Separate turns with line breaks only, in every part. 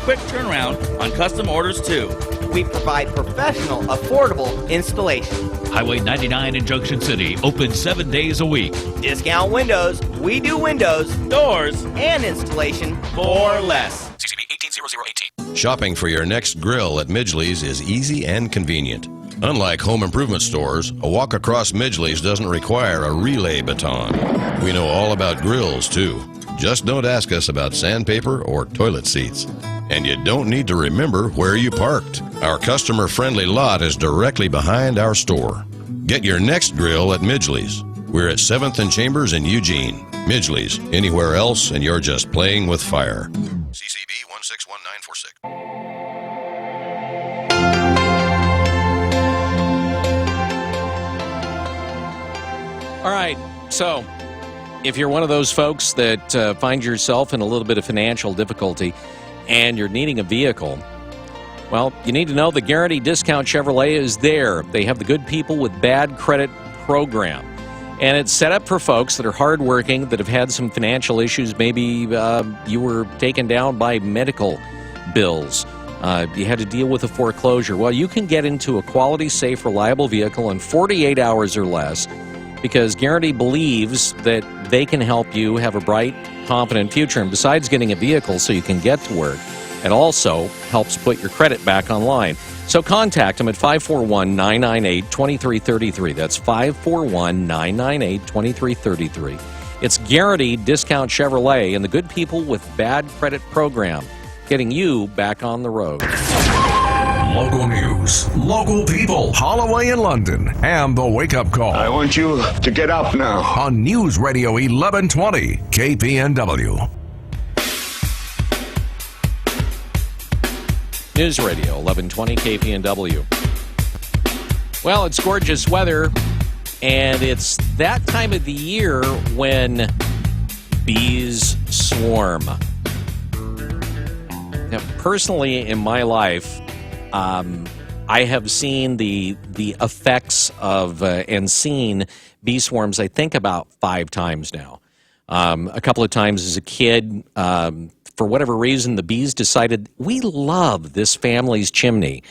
quick turnaround on custom orders, too.
We provide professional, affordable installation.
Highway 99 in Junction City, open 7 days a week.
Discount windows. We do windows,
Doors
and installation
for less.
CCB 180018.
Shopping for your next grill at Midgley's is easy and convenient. Unlike home improvement stores, a walk across Midgley's doesn't require a relay baton. We know all about grills, too. Just don't ask us about sandpaper or toilet seats. And you don't need to remember where you parked. Our customer-friendly lot is directly behind our store. Get your next grill at Midgley's. We're at 7th and Chambers in Eugene. Midgley's. Anywhere else, and you're just playing with fire. CCB 161946.
All right, so if you're one of those folks that find yourself in a little bit of financial difficulty and you're needing a vehicle, well, you need to know the Guarantee Discount Chevrolet is there. They have the Good People with Bad Credit program. And it's set up for folks that are hardworking, that have had some financial issues. Maybe you were taken down by medical bills. You had to deal with a foreclosure. Well, you can get into a quality, safe, reliable vehicle in 48 hours or less, because Guarantee believes that they can help you have a bright, confident future. And besides getting a vehicle so you can get to work, it also helps put your credit back online. So contact them at 541-998-2333. That's 541-998-2333. It's Guaranteed Discount Chevrolet and the Good People with Bad Credit program, getting you back on the road.
Local news, local people, Holloway and London, and the Wake Up Call.
I want you to get up now.
On News Radio 1120, KPNW.
News Radio 1120 KPNW. Well, it's gorgeous weather, and it's that time of the year when bees swarm. Now, personally, in my life, I have seen the effects of and seen bee swarms, I think, about 5 times now. A couple of times as a kid, for whatever reason, the bees decided, we love this family's chimney.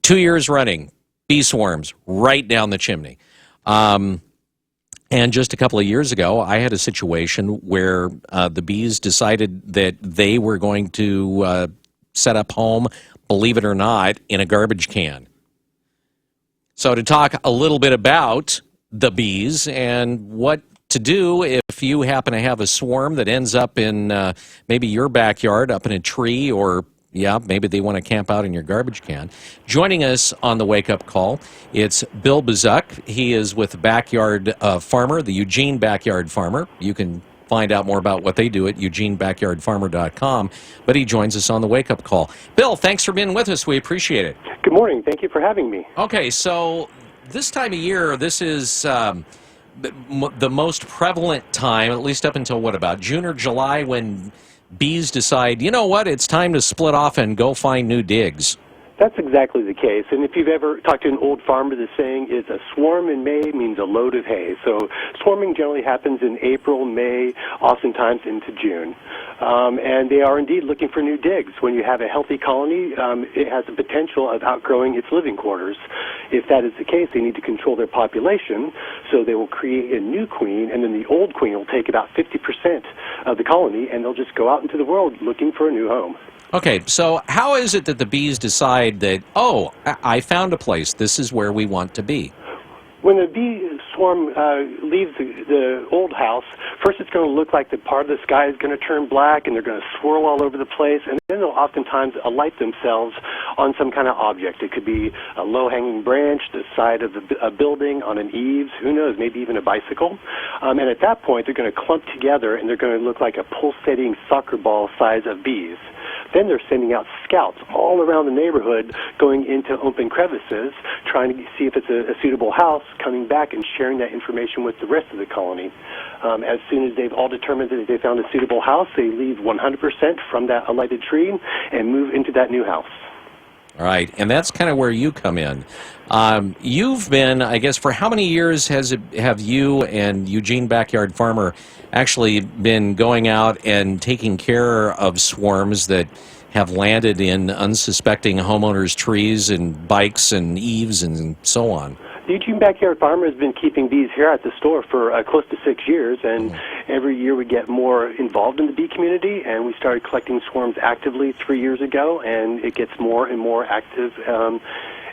2 years running, bee swarms right down the chimney. And just a couple of years ago, I had a situation where the bees decided that they were going to set up home, believe it or not, in a garbage can. So to talk a little bit about the bees and what to do if you happen to have a swarm that ends up in maybe your backyard, up in a tree, or maybe they want to camp out in your garbage can. Joining us on the Wake Up Call, it's Bill Bazuk. He is with Backyard Farmer, the Eugene Backyard Farmer. You can find out more about what they do at eugenebackyardfarmer.com, but he joins us on the Wake Up Call. Bill, thanks for being with us. We appreciate it.
Good morning. Thank you for having me.
Okay, so this time of year, this is the most prevalent time, at least up until about June or July, when bees decide, you know what, it's time to split off and go find new digs.
That's exactly the case. And if you've ever talked to an old farmer, the saying is a swarm in May means a load of hay. So swarming generally happens in April, May, oftentimes into June. And they are indeed looking for new digs. When you have a healthy colony, it has the potential of outgrowing its living quarters. If that is the case, they need to control their population, so they will create a new queen, and then the old queen will take about 50% of the colony, and they'll just go out into the world looking for a new home.
Okay, so how is it that the bees decide that, oh, I found a place, this is where we want to be?
When the bee swarm leaves the old house, first it's going to look like the part of the sky is going to turn black, and they're going to swirl all over the place, and then they'll oftentimes alight themselves on some kind of object. It could be a low-hanging branch, the side of a building, on an eaves, who knows, maybe even a bicycle. And at that point, they're going to clump together, and they're going to look like a pulsating soccer ball size of bees. Then they're sending out scouts all around the neighborhood, going into open crevices, trying to see if it's a suitable house, coming back and sharing that information with the rest of the colony. As soon as they've all determined that they found a suitable house, they leave 100% from that alighted tree and move into that new house.
All right, and that's kind of where you come in. You've been, I guess, for how many years have you and Eugene Backyard Farmer actually been going out and taking care of swarms that have landed in unsuspecting homeowners' trees and bikes and eaves and so on.
The Eugene Backyard Farmer has been keeping bees here at the store for close to 6 years, and every year we get more involved in the bee community, and we started collecting swarms actively 3 years ago, and it gets more and more active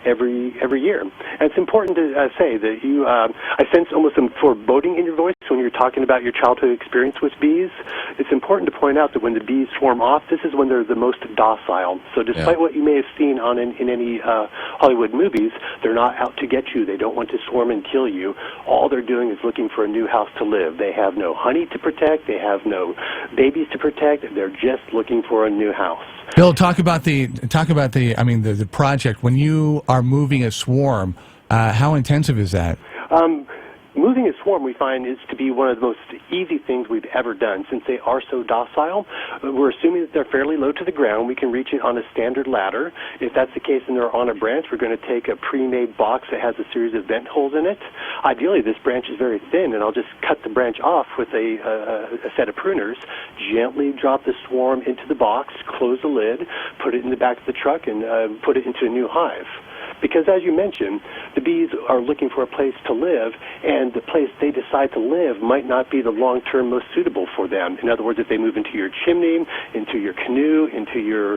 every year. And it's important to say that I sense almost some foreboding in your voice when you're talking about your childhood experience with bees. It's important to point out that when the bees swarm off, this is when they're the most docile. So despite what you may have seen in any Hollywood movies, they're not out to get you. They don't want to swarm and kill you. All they're doing is looking for a new house to live. They have no honey to protect. They have no babies to protect. They're just looking for a new house.
Bill, talk about the project. When you are moving a swarm, how intensive is that?
Moving a swarm, we find, is to be one of the most easy things we've ever done. Since they are so docile, we're assuming that they're fairly low to the ground. We can reach it on a standard ladder. If that's the case and they're on a branch, we're going to take a pre-made box that has a series of vent holes in it. Ideally, this branch is very thin, and I'll just cut the branch off with a set of pruners, gently drop the swarm into the box, close the lid, put it in the back of the truck, and put it into a new hive. Because as you mentioned, the bees are looking for a place to live, and the place they decide to live might not be the long-term most suitable for them. In other words, if they move into your chimney, into your canoe, into your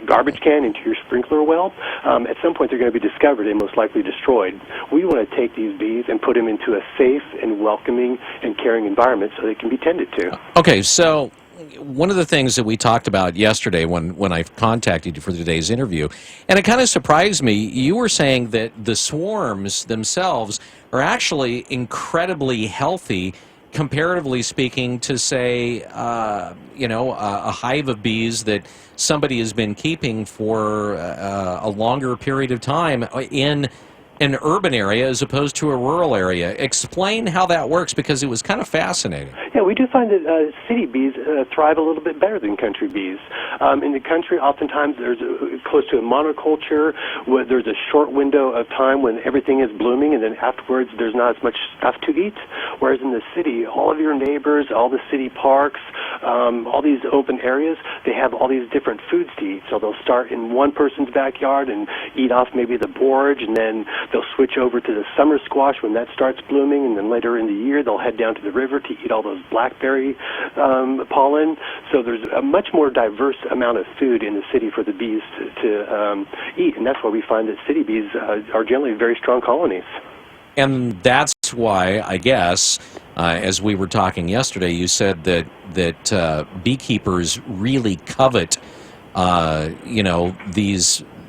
garbage can, into your sprinkler well, at some point they're going to be discovered and most likely destroyed. We want to take these bees and put them into a safe and welcoming and caring environment so they can be tended to.
Okay, so one of the things that we talked about yesterday when I contacted you for today's interview, and it kind of surprised me, you were saying that the swarms themselves are actually incredibly healthy, comparatively speaking, to, say, a hive of bees that somebody has been keeping for a longer period of time in an urban area as opposed to a rural area. Explain how that works, because it was kind of fascinating.
Yeah, we do find that city bees thrive a little bit better than country bees. In the country, oftentimes there's close to a monoculture, where there's a short window of time when everything is blooming, and then afterwards there's not as much stuff to eat. Whereas in the city, all of your neighbors, all the city parks, all these open areas, they have all these different foods to eat. So they'll start in one person's backyard and eat off maybe the borage, and then they'll switch over to the summer squash when that starts blooming, and then later in the year they'll head down to the river to eat all those blackberry pollen. So there's a much more diverse amount of food in the city for the bees to eat, and that's why we find that city bees are generally very strong colonies.
And that's why, I guess, as we were talking yesterday, you said that beekeepers really covet,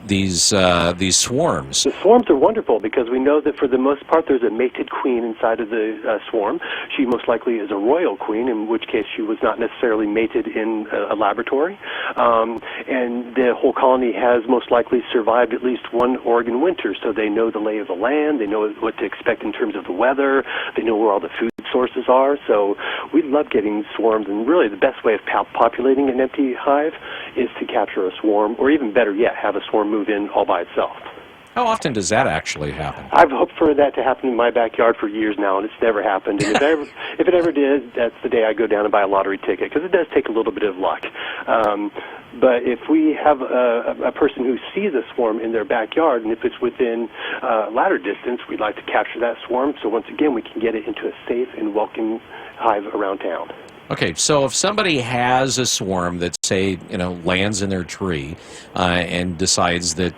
these swarms.
The swarms are wonderful because we know that for the most part there's a mated queen inside of the swarm. She most likely is a royal queen, in which case she was not necessarily mated in a laboratory. And the whole colony has most likely survived at least one Oregon winter, so they know the lay of the land, they know what to expect in terms of the weather, they know where all the food sources are. So we love getting swarms, and really the best way of populating an empty hive is to capture a swarm, or even better yet, have a swarm move in all by itself.
How often does that actually happen?
I've hoped for that to happen in my backyard for years now, and it's never happened. And if it ever did, that's the day I go down and buy a lottery ticket, because it does take a little bit of luck. But if we have a person who sees a swarm in their backyard, and if it's within ladder distance, we'd like to capture that swarm, so once again we can get it into a safe and welcoming hive around town.
Okay, so if somebody has a swarm that, say, lands in their tree and decides that,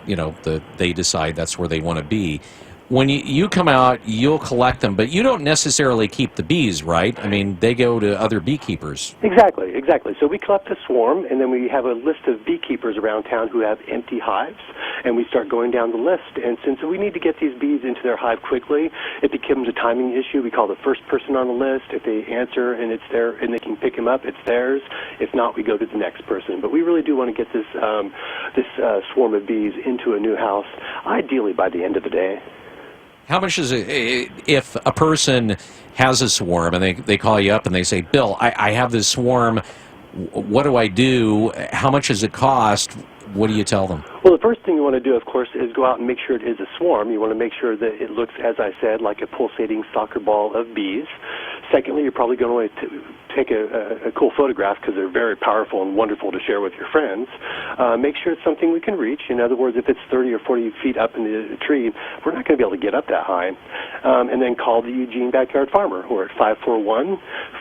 they decide that's where they want to be, when you come out, you'll collect them, but you don't necessarily keep the bees, right? I mean, they go to other beekeepers.
Exactly. So we collect the swarm, and then we have a list of beekeepers around town who have empty hives, and we start going down the list. And since we need to get these bees into their hive quickly, it becomes a timing issue. We call the first person on the list. If they answer and it's there and they can pick them up, it's theirs. If not, we go to the next person. But we really do want to get this swarm of bees into a new house, ideally by the end of the day.
How much is it if a person has a swarm and they call you up and they say, Bill, I have this swarm, what do I do? How much does it cost? What do you tell them?
Well, the first thing you want to do, of course, is go out and make sure it is a swarm. You want to make sure that it looks, as I said, like a pulsating soccer ball of bees. Secondly, you're probably going to take a cool photograph because they're very powerful and wonderful to share with your friends. Make sure it's something we can reach. In other words, if it's 30 or 40 feet up in the tree, we're not going to be able to get up that high. And then call the Eugene Backyard Farmer. We're at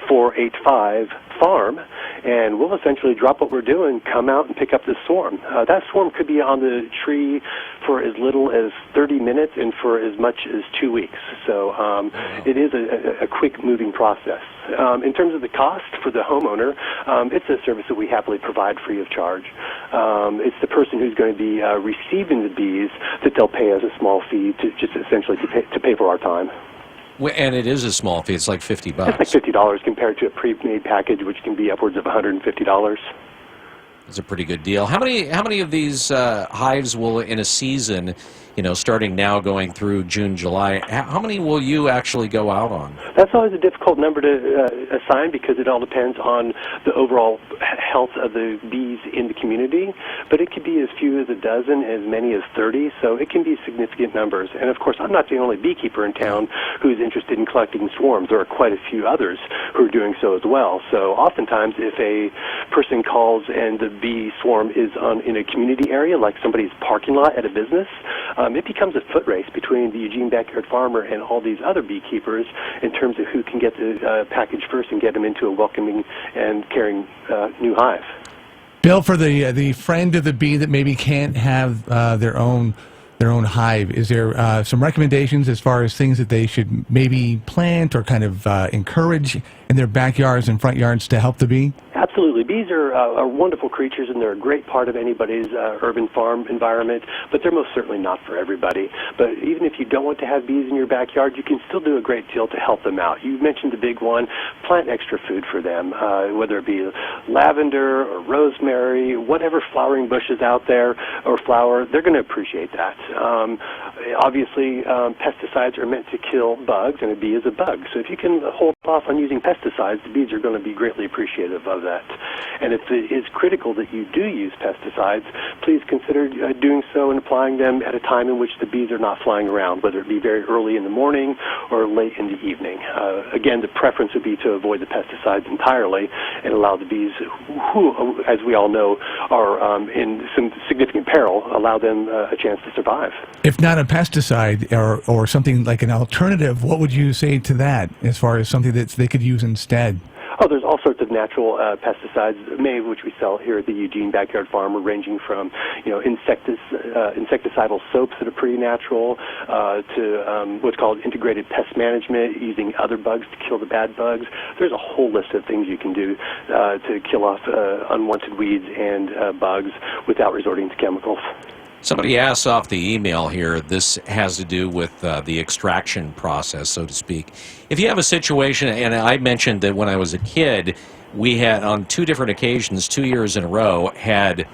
541-485-FARM, and we'll essentially drop what we're doing, come out and pick up this swarm. That swarm could be on the tree for as little as 30 minutes and for as much as 2 weeks. So it is a quick moving process. In terms of the cost for the homeowner, it's a service that we happily provide free of charge. It's the person who's going to be receiving the bees that they'll pay us a small fee to just essentially to pay for our time.
And it is a small fee. It's like $50.
It's like $50 compared to a pre-made package, which can be upwards of $150.
It's a pretty good deal. How many of these hives will, in a season, starting now going through June, July, how many will you actually go out on?
That's always a difficult number to assign because it all depends on the overall health of the bees in the community. But it could be as few as a dozen, as many as 30, so it can be significant numbers. And of course, I'm not the only beekeeper in town who's interested in collecting swarms. There are quite a few others who are doing so as well. So oftentimes, if a person calls and the bee swarm is in a community area, like somebody's parking lot at a business, it becomes a foot race between the Eugene Backyard Farmer and all these other beekeepers in terms of who can get the package first and get them into a welcoming and caring new hive.
Bill, for the friend of the bee that maybe can't have their own hive, is there some recommendations as far as things that they should maybe plant or kind of encourage in their backyards and front yards to help the bee?
Absolutely. Bees are wonderful creatures, and they're a great part of anybody's urban farm environment, but they're most certainly not for everybody. But even if you don't want to have bees in your backyard, you can still do a great deal to help them out. You mentioned the big one. Plant extra food for them, whether it be lavender or rosemary, whatever flowering bush is out there or flower, they're going to appreciate that. Obviously, pesticides are meant to kill bugs, and a bee is a bug. So if you can hold off on using pesticides, the bees are going to be greatly appreciative of that. And if it is critical that you do use pesticides, please consider doing so and applying them at a time in which the bees are not flying around, whether it be very early in the morning or late in the evening. Again, the preference would be to avoid the pesticides entirely and allow the bees, who, as we all know, are in some significant peril, allow them a chance to survive.
If not a pesticide or something like an alternative, what would you say to that as far as something that they could use instead?
Oh, there's all sorts of natural pesticides, many of which we sell here at the Eugene Backyard Farmer, ranging from insecticidal soaps that are pretty natural to what's called integrated pest management, using other bugs to kill the bad bugs. There's a whole list of things you can do to kill off unwanted weeds and bugs without resorting to chemicals.
Somebody asked off the email here, this has to do with the extraction process, so to speak. If you have a situation, and I mentioned that when I was a kid, we had, on 2 different occasions, 2 years in a row, had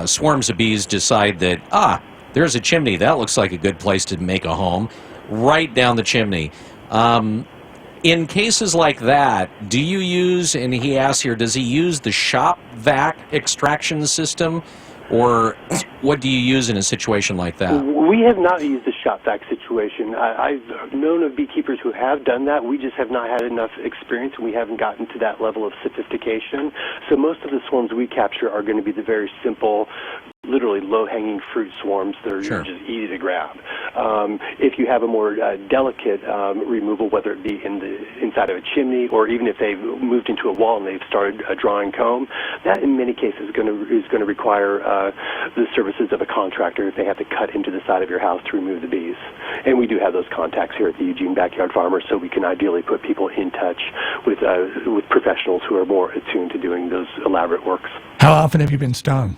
swarms of bees decide that, there's a chimney, that looks like a good place to make a home, right down the chimney. In cases like that, do you use, and he asks here, does he use the shop vac extraction system? Or what do you use in a situation like that?
We have not used the shop vac situation. I've known of beekeepers who have done that. We just have not had enough experience, and we haven't gotten to that level of sophistication. So most of the swarms we capture are going to be the very simple, literally low-hanging fruit swarms that are just easy to grab. If you have a more delicate removal, whether it be inside of a chimney or even if they've moved into a wall and they've started drawing comb, that in many cases is going to require the services of a contractor if they have to cut into the side of your house to remove the bees. And we do have those contacts here at the Eugene Backyard Farmer, so we can ideally put people in touch with professionals who are more attuned to doing those elaborate works.
How often have you been stung?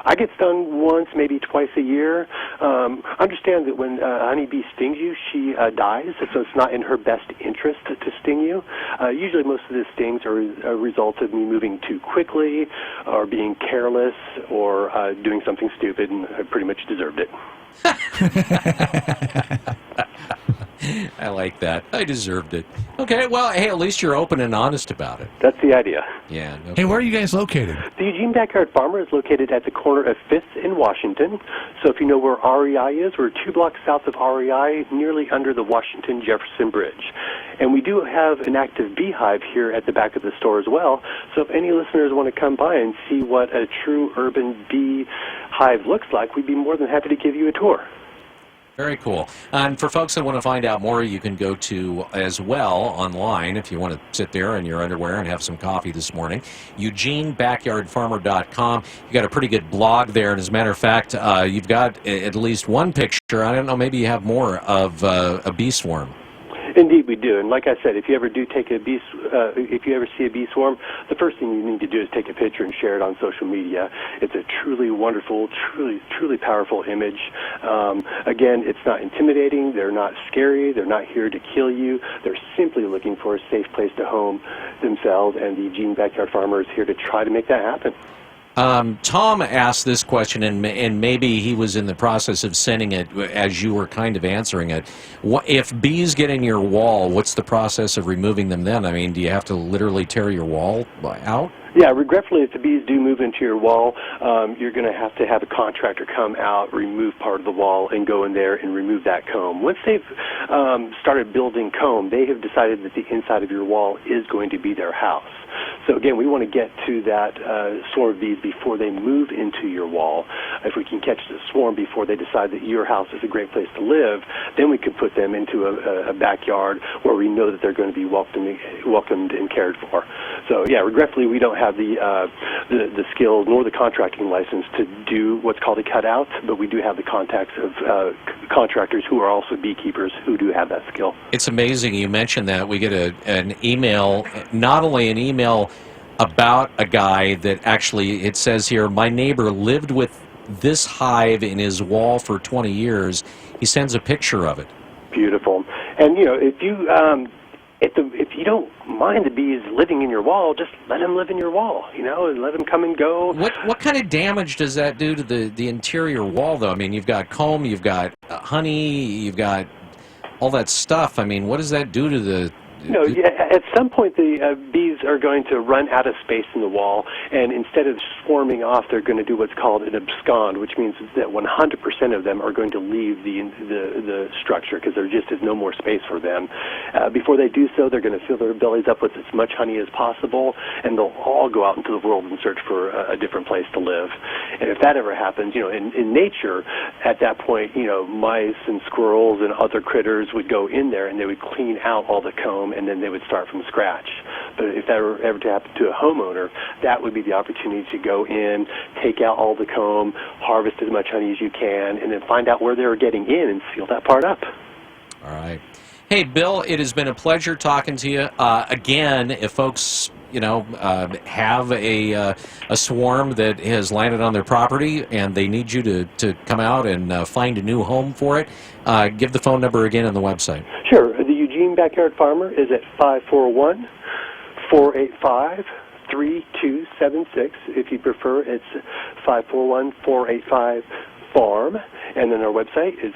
I get stung once, maybe twice a year. Understand that when a honeybee stings you, she dies, so it's not in her best interest to sting you. Usually most of the stings are a result of me moving too quickly or being careless or doing something stupid, and I pretty much deserved it.
I like that. I deserved it. Okay, well, hey, at least you're open and honest about it.
That's the idea.
Yeah. No
Hey, where are you guys located?
The Eugene Backyard Farmer is located at the corner of 5th and Washington. So if you know where REI is, we're 2 blocks south of REI, nearly under the Washington-Jefferson Bridge. And we do have an active beehive here at the back of the store as well. So if any listeners want to come by and see what a true urban bee hive looks like, we'd be more than happy to give you a tour.
Very cool. And for folks that want to find out more, you can go to as well online if you want to sit there in your underwear and have some coffee this morning. EugeneBackyardFarmer.com. You got a pretty good blog there, and as a matter of fact, you've got at least one picture. I don't know, maybe you have more of a bee swarm.
Indeed, we do. And like I said, if you ever do take if you ever see a bee swarm, the first thing you need to do is take a picture and share it on social media. It's a truly wonderful, truly powerful image. Again, it's not intimidating. They're not scary. They're not here to kill you. They're simply looking for a safe place to home themselves, and the Eugene Backyard Farmer is here to try to make that happen.
Tom asked this question, and maybe he was in the process of sending it as you were kind of answering it. If bees get in your wall, what's the process of removing them then? I mean, do you have to literally tear your wall out?
Yeah, regretfully, if the bees do move into your wall, you're going to have a contractor come out, remove part of the wall, and go in there and remove that comb. Once they've started building comb, they have decided that the inside of your wall is going to be their house. So again, we want to get to that swarm of bees before they move into your wall. If we can catch the swarm before they decide that your house is a great place to live, then we can put them into a backyard where we know that they're going to be welcomed and cared for. So yeah, regretfully, we don't have the skills nor the contracting license to do what's called a cutout, but we do have the contacts of contractors who are also beekeepers who do have that skill.
It's amazing you mentioned that. We get an email, not only an email about a guy that actually, it says here, my neighbor lived with this hive in his wall for 20 years. He sends a picture of it.
Beautiful. And, you know, if you don't mind the bees living in your wall, just let them live in your wall, you know, and let them come and go.
What kind of damage does that do to the interior wall, though? I mean, you've got comb, you've got honey, you've got all that stuff. I mean, what does that do to the...
No, yeah, at some point the bees are going to run out of space in the wall, and instead of swarming off, they're going to do what's called an abscond, which means that 100% of them are going to leave the structure because there just is no more space for them. Before they do so, they're going to fill their bellies up with as much honey as possible, and they'll all go out into the world and search for a different place to live. And if that ever happens, you know, in nature, at that point, you know, mice and squirrels and other critters would go in there and they would clean out all the comb, and then they would start from scratch. But if that were ever to happen to a homeowner, that would be the opportunity to go in, take out all the comb, harvest as much honey as you can, and then find out where they were getting in and seal that part up.
All right. Hey, Bill, it has been a pleasure talking to you. Again, if folks, you know, have a swarm that has landed on their property and they need you to come out and find a new home for it, give the phone number again on the website.
Sure. The Eugene Backyard Farmer is at 541-485-3276. If you prefer, it's 541-485-FARM. And then our website is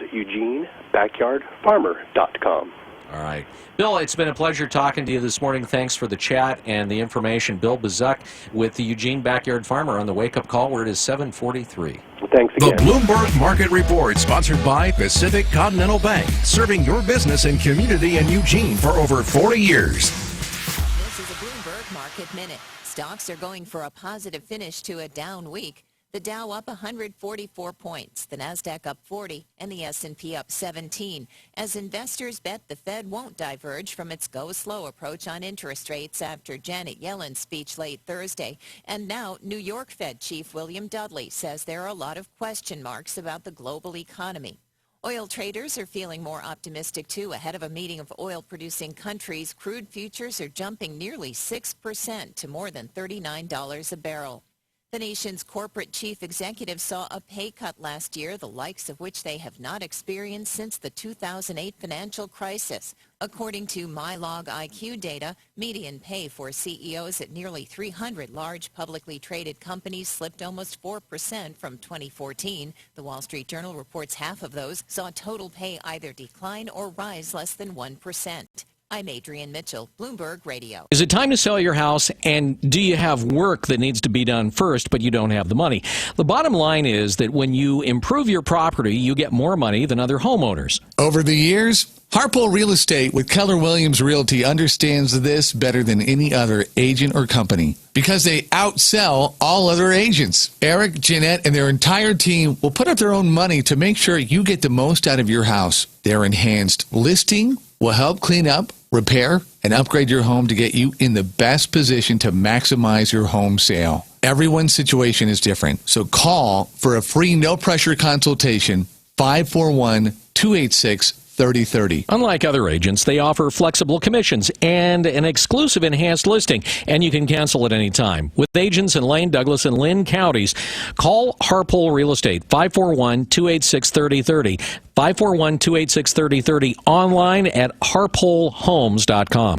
EugeneBackyardFarmer.com.
All right. Bill, it's been a pleasure talking to you this morning. Thanks for the chat and the information. Bill Bazuk with the Eugene Backyard Farmer on the Wake Up Call, where it is 7:43.
Thanks again.
The Bloomberg Market Report, sponsored by Pacific Continental Bank, serving your business and community in Eugene for over 40 years.
This is a Bloomberg Market Minute. Stocks are going for a positive finish to a down week. The Dow up 144 points, the Nasdaq up 40, and the S&P up 17, as investors bet the Fed won't diverge from its go-slow approach on interest rates after Janet Yellen's speech late Thursday. And now New York Fed Chief William Dudley says there are a lot of question marks about the global economy. Oil traders are feeling more optimistic, too. Ahead of a meeting of oil-producing countries, crude futures are jumping nearly 6% to more than $39 a barrel. The nation's corporate chief executives saw a pay cut last year, the likes of which they have not experienced since the 2008 financial crisis. According to MyLog IQ data, median pay for CEOs at nearly 300 large publicly traded companies slipped almost 4% from 2014. The Wall Street Journal reports half of those saw total pay either decline or rise less than 1%. I'm Adrienne Mitchell, Bloomberg Radio.
Is it time to sell your house, and do you have work that needs to be done first, but you don't have the money? The bottom line is that when you improve your property, you get more money than other homeowners.
Over the years, Harpole Real Estate with Keller Williams Realty understands this better than any other agent or company because they outsell all other agents. Eric, Jeanette, and their entire team will put up their own money to make sure you get the most out of your house. Their enhanced listing will help clean up, repair, and upgrade your home to get you in the best position to maximize your home sale. Everyone's situation is different, so call for a free no-pressure consultation, 541-286-3030.
Unlike other agents, they offer flexible commissions and an exclusive enhanced listing, and you can cancel at any time. With agents in Lane, Douglas, and Lynn counties, call Harpole Real Estate, 541-286-3030, 541-286-3030, online at harpolehomes.com.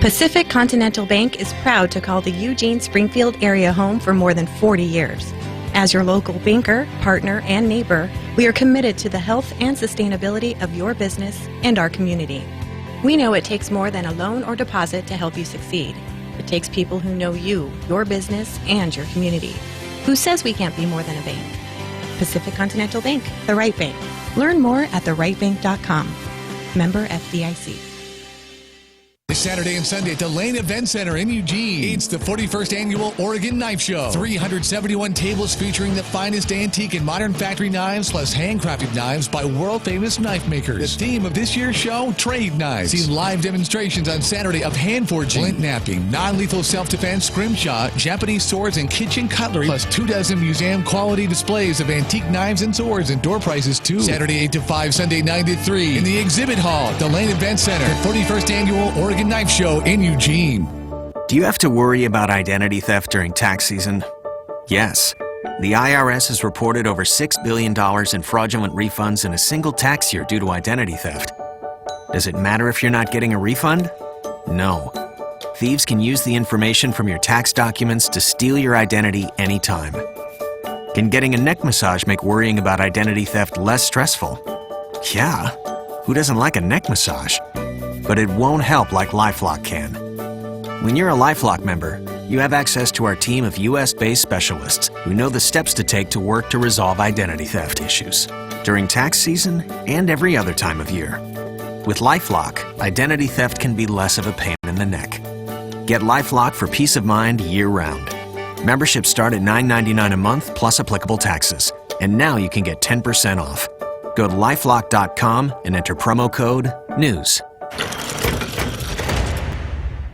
Pacific Continental Bank is proud to call the Eugene Springfield area home for more than 40 years. As your local banker, partner, and neighbor, we are committed to the health and sustainability of your business and our community. We know it takes more than a loan or deposit to help you succeed. It takes people who know you, your business, and your community. Who says we can't be more than a bank? Pacific Continental Bank, the right bank. Learn more at therightbank.com. Member FDIC.
This Saturday and Sunday at the Lane Event Center in Eugene. It's the 41st Annual Oregon Knife Show. 371 tables featuring the finest antique and modern factory knives, plus handcrafted knives by world-famous knife makers. The theme of this year's show, trade knives. See live demonstrations on Saturday of hand forging, flint knapping, non-lethal self-defense, scrimshaw, Japanese swords, and kitchen cutlery, plus 24 museum-quality displays of antique knives and swords, and door prices too. Saturday 8 to 5, Sunday 9 to 3 in the exhibit hall at the Lane Event Center. The 41st Annual Oregon Knife Show in Eugene.
Do you have to worry about identity theft during tax season? Yes. The IRS has reported over $6 billion in fraudulent refunds in a single tax year due to identity theft. Does it matter if you're not getting a refund? No. Thieves can use the information from your tax documents to steal your identity anytime. Can getting a neck massage make worrying about identity theft less stressful? Yeah. Who doesn't like a neck massage? But it won't help like LifeLock can. When you're a LifeLock member, you have access to our team of U.S.-based specialists who know the steps to take to work to resolve identity theft issues during tax season and every other time of year. With LifeLock, identity theft can be less of a pain in the neck. Get LifeLock for peace of mind year-round. Memberships start at $9.99 a month plus applicable taxes. And now you can get 10% off. Go to LifeLock.com and enter promo code NEWS.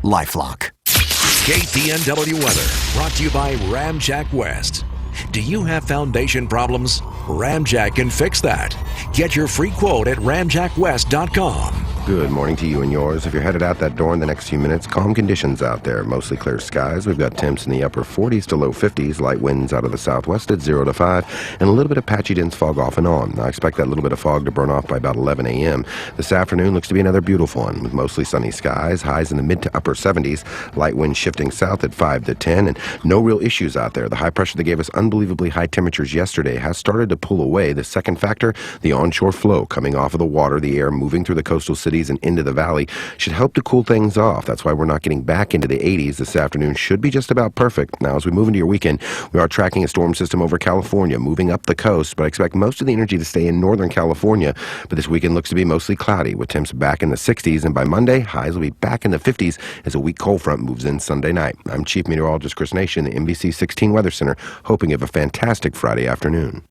LifeLock.
KPNW weather brought to you by Ramjack West. Do you have foundation problems? Ramjack can fix that. Get your free quote at ramjackwest.com.
Good morning to you and yours. If you're headed out that door in the next few minutes, calm conditions out there. Mostly clear skies. We've got temps in the upper 40s to low 50s, light winds out of the southwest at 0 to 5, and a little bit of patchy dense fog off and on. I expect that little bit of fog to burn off by about 11 a.m. This afternoon looks to be another beautiful one with mostly sunny skies, highs in the mid to upper 70s, light winds shifting south at 5 to 10, and no real issues out there. The high pressure that gave us unbelievably high temperatures yesterday has started to pull away. The second factor, the onshore flow coming off of the water, the air moving through the coastal cities and into the valley should help to cool things off. That's why we're not getting back into the 80s. This afternoon should be just about perfect. Now, as we move into your weekend, we are tracking a storm system over California, moving up the coast, but I expect most of the energy to stay in Northern California. But this weekend looks to be mostly cloudy, with temps back in the 60s, and by Monday, highs will be back in the 50s as a weak cold front moves in Sunday night. I'm Chief Meteorologist Chris Nation, the NBC 16 Weather Center, hoping you have a fantastic Friday afternoon.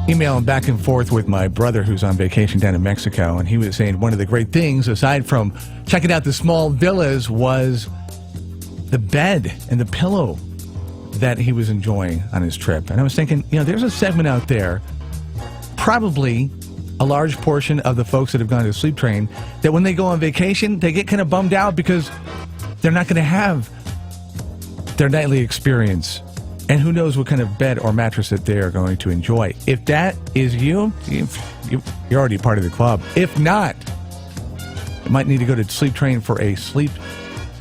Emailing back and forth with my brother who's on vacation down in Mexico, and he was saying one of the great things, aside from checking out the small villas, was the bed and the pillow that he was enjoying on his trip. And I was thinking, there's a segment out there, probably a large portion of the folks that have gone to the sleep train, that when they go on vacation, they get kind of bummed out because they're not going to have their nightly experience And who knows what kind of bed or mattress that they are going to enjoy. If that is you're already part of the club. If not, you might need to go to Sleep Train for a sleep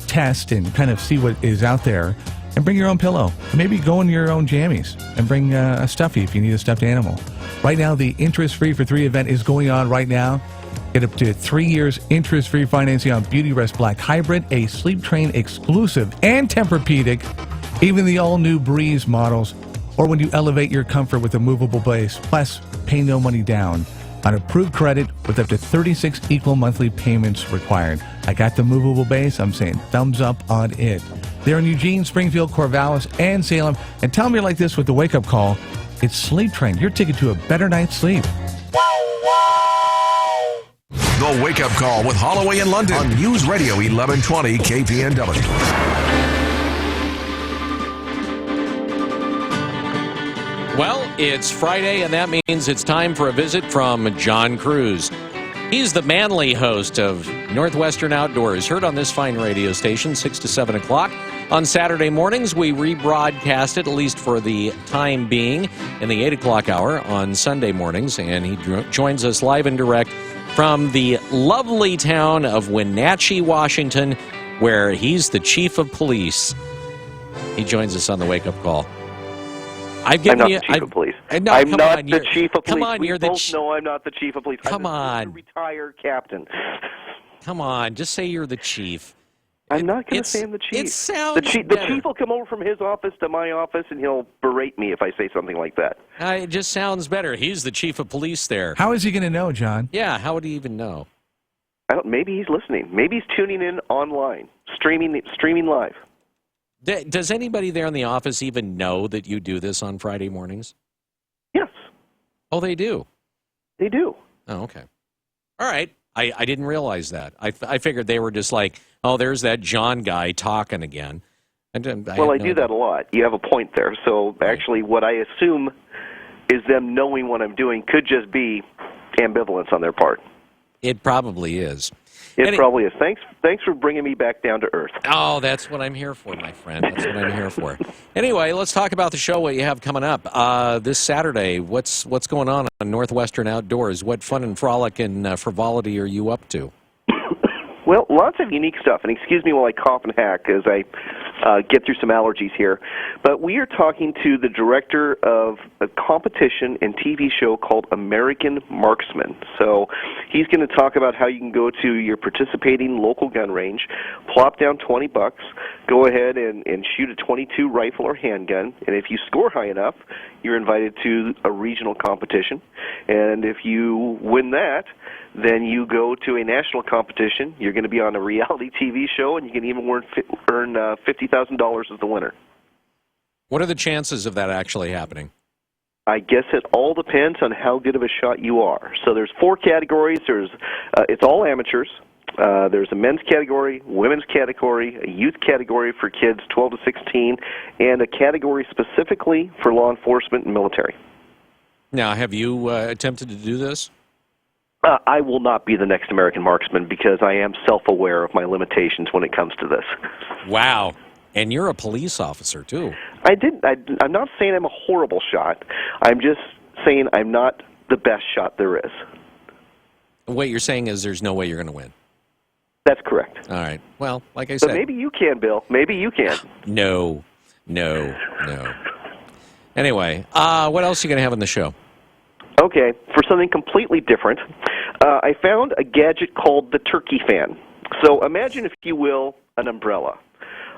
test and kind of see what is out there. And bring your own pillow. Maybe go in your own jammies and bring a stuffy if you need a stuffed animal. Right now, the interest-free for 3 event is going on right now. Get up to 3 years interest-free financing on Beauty Rest Black Hybrid, a Sleep Train exclusive, and Tempur-Pedic, even the all-new Breeze models, or when you elevate your comfort with a movable base. Plus, pay no money down on approved credit with up to 36 equal monthly payments required. I got the movable base. I'm saying thumbs up on it. They're in Eugene, Springfield, Corvallis, and Salem. And tell me like this with the wake-up call. It's Sleep Train, your ticket to a better night's sleep.
The Wake Up Call with Holloway in London on News Radio 1120 KPNW.
Well, it's Friday, and that means it's time for a visit from John Cruz. He's the manly host of Northwestern Outdoors, heard on this fine radio station, 6 to 7 o'clock. On Saturday mornings, we rebroadcast it, at least for the time being, in the 8 o'clock hour on Sunday mornings. And he joins us live and direct from the lovely town of Wenatchee, Washington, where he's the chief of police. He joins us on the Wake Up Call.
I'm not the chief of police. I'm not the chief of police.
Come on,
we both know I'm not the chief of police.
Come
I'm a retired captain.
Come on, just say you're the chief.
I'm not going to say I'm the chief.
It sounds
the chief will come over from his office to my office, and he'll berate me if I say something like that.
It just sounds better. He's the chief of police there.
How is he going to know, John?
Yeah, how would he even know?
Maybe he's listening. Maybe he's tuning in online, streaming live.
Does anybody there in the office even know that you do this on Friday mornings?
Yes.
Oh, they do?
They do.
Oh, okay. All right. I didn't realize that. I figured they were just like, oh, there's that John guy talking again. I do
that a lot. You have a point there. So actually what I assume is them knowing what I'm doing could just be ambivalence on their part.
It probably is.
It probably is. Thanks for bringing me back down to earth.
Oh, that's what I'm here for, my friend. That's what I'm here for. Anyway, let's talk about the show, what you have coming up. This Saturday, what's going on Northwestern Outdoors? What fun and frolic and frivolity are you up to?
Well, lots of unique stuff. And excuse me while I cough and hack as I get through some allergies here. But we are talking to the director of a competition and TV show called American Marksman. So he's going to talk about how you can go to your participating local gun range, plop down $20, go ahead and shoot a .22 rifle or handgun. And if you score high enough, you're invited to a regional competition. And if you win that, then you go to a national competition. You're going to be on a reality TV show, and you can even earn $50,000 as the winner.
What are the chances of that actually happening?
I guess it all depends on how good of a shot you are. So there's 4 categories. It's all amateurs. There's a men's category, women's category, a youth category for kids 12 to 16, and a category specifically for law enforcement and military.
Now, have you attempted to do this?
I will not be the next American Marksman because I am self-aware of my limitations when it comes to this.
Wow. And you're a police officer, too.
I'm not saying I'm a horrible shot. I'm just saying I'm not the best shot there is.
What you're saying is there's no way you're going to win.
That's correct.
All right. Well, like I said.
But maybe you can, Bill. Maybe you can.
No. Anyway, what else are you going to have on the show?
Okay, for something completely different, I found a gadget called the Turkey Fan. So imagine, if you will, an umbrella.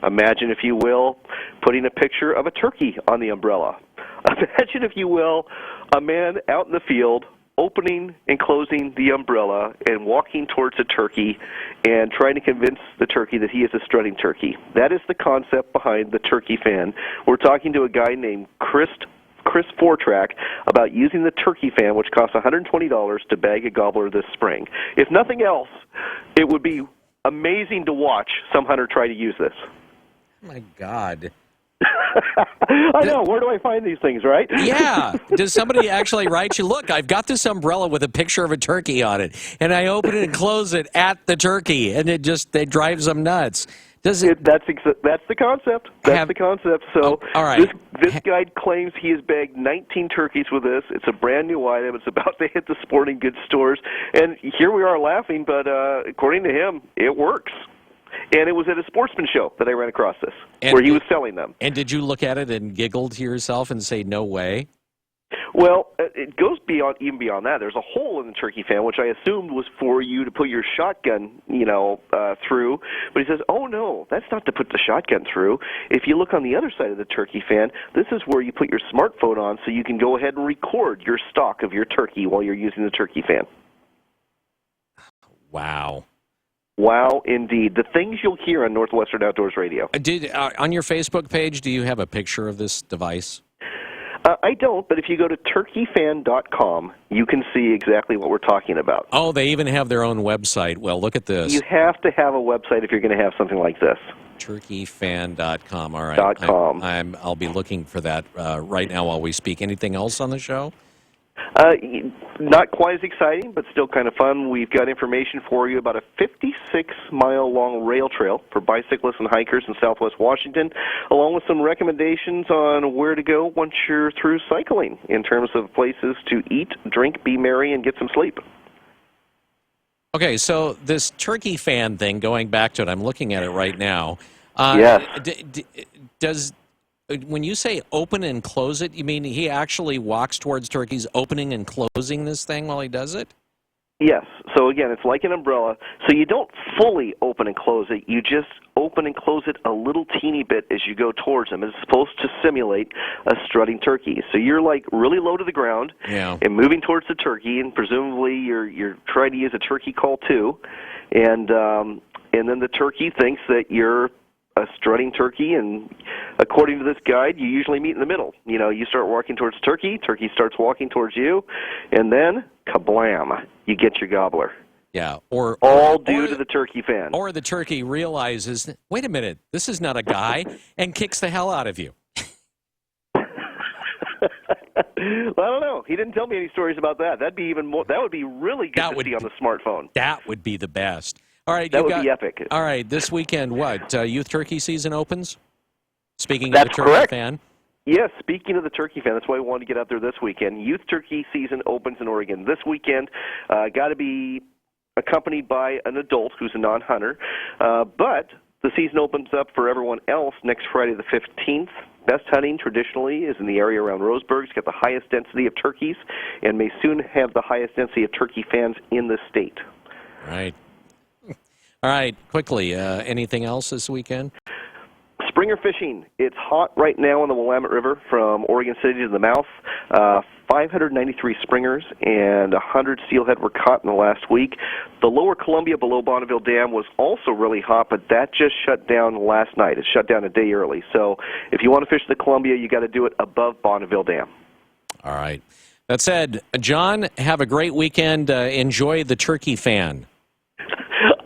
Imagine, if you will, putting a picture of a turkey on the umbrella. Imagine, if you will, a man out in the field opening and closing the umbrella and walking towards a turkey and trying to convince the turkey that he is a strutting turkey. That is the concept behind the Turkey Fan. We're talking to a guy named Chris Fortrack about using the Turkey Fan, which costs $120 to bag a gobbler this spring. If nothing else, it would be amazing to watch some hunter try to use this.
Oh my God.
I know. Where do I find these things, right?
Yeah. Does somebody actually write you, look, I've got this umbrella with a picture of a turkey on it, and I open it and close it at the turkey, and it drives them nuts.
That's the concept. That's the concept. So
all right.
this guy claims he has bagged 19 turkeys with this. It's a brand new item. It's about to hit the sporting goods stores. And here we are laughing, but according to him, it works. And it was at a sportsman show that I ran across this, where he was selling them.
And did you look at it and giggle to yourself and say, no way?
Well, it goes even beyond that. There's a hole in the turkey fan, which I assumed was for you to put your shotgun, through. But he says, oh, no, that's not to put the shotgun through. If you look on the other side of the turkey fan, this is where you put your smartphone on so you can go ahead and record your stock of your turkey while you're using the turkey fan.
Wow.
Wow, indeed. The things you'll hear on Northwestern Outdoors Radio.
On your Facebook page, do you have a picture of this device?
I don't, but if you go to turkeyfan.com, you can see exactly what we're talking about.
Oh, they even have their own website. Well, look at this.
You have to have a website if you're going to have something like this.
Turkeyfan.com. All right.
.com.
I'll be looking for that right now while we speak. Anything else on the show?
Not quite as exciting, but still kind of fun. We've got information for you about a 56-mile-long rail trail for bicyclists and hikers in Southwest Washington, along with some recommendations on where to go once you're through cycling in terms of places to eat, drink, be merry, and get some sleep.
Okay, so this turkey fan thing, going back to it, I'm looking at it right now.
Yes.
When you say open and close it, you mean he actually walks towards turkeys opening and closing this thing while he does it?
Yes. So, again, it's like an umbrella. So you don't fully open and close it. You just open and close it a little teeny bit as you go towards them. It's supposed to simulate a strutting turkey. So you're, like, really low to the ground and moving towards the turkey, and presumably you're trying to use a turkey call, too. And then the turkey thinks that you're a strutting turkey, and according to this guide, you usually meet in the middle. You start walking towards turkey starts walking towards you, and then, kablam, you get your gobbler.
Yeah, or
due to the turkey fan.
Or the turkey realizes, wait a minute, this is not a guy, and kicks the hell out of you.
Well, I don't know. He didn't tell me any stories about that. That'd be even more. That would be really good to see on the smartphone.
That would be the best. All right,
that would be epic.
All right, this weekend, what? Youth turkey season opens? Speaking
That's
of the turkey
correct.
fan?
Yes, speaking of the turkey fan, that's why I wanted to get out there this weekend. Youth turkey season opens in Oregon this weekend. Got to be accompanied by an adult who's a non-hunter. But the season opens up for everyone else next Friday the 15th. Best hunting traditionally is in the area around Roseburg. It's got the highest density of turkeys and may soon have the highest density of turkey fans in the state.
Right. All right, quickly, anything else this weekend?
Springer fishing. It's hot right now on the Willamette River from Oregon City to the mouth. 593 springers and 100 steelhead were caught in the last week. The lower Columbia below Bonneville Dam was also really hot, but that just shut down last night. It shut down a day early. So if you want to fish the Columbia, you got to do it above Bonneville Dam.
All right. That said, John, have a great weekend. Enjoy the turkey fan.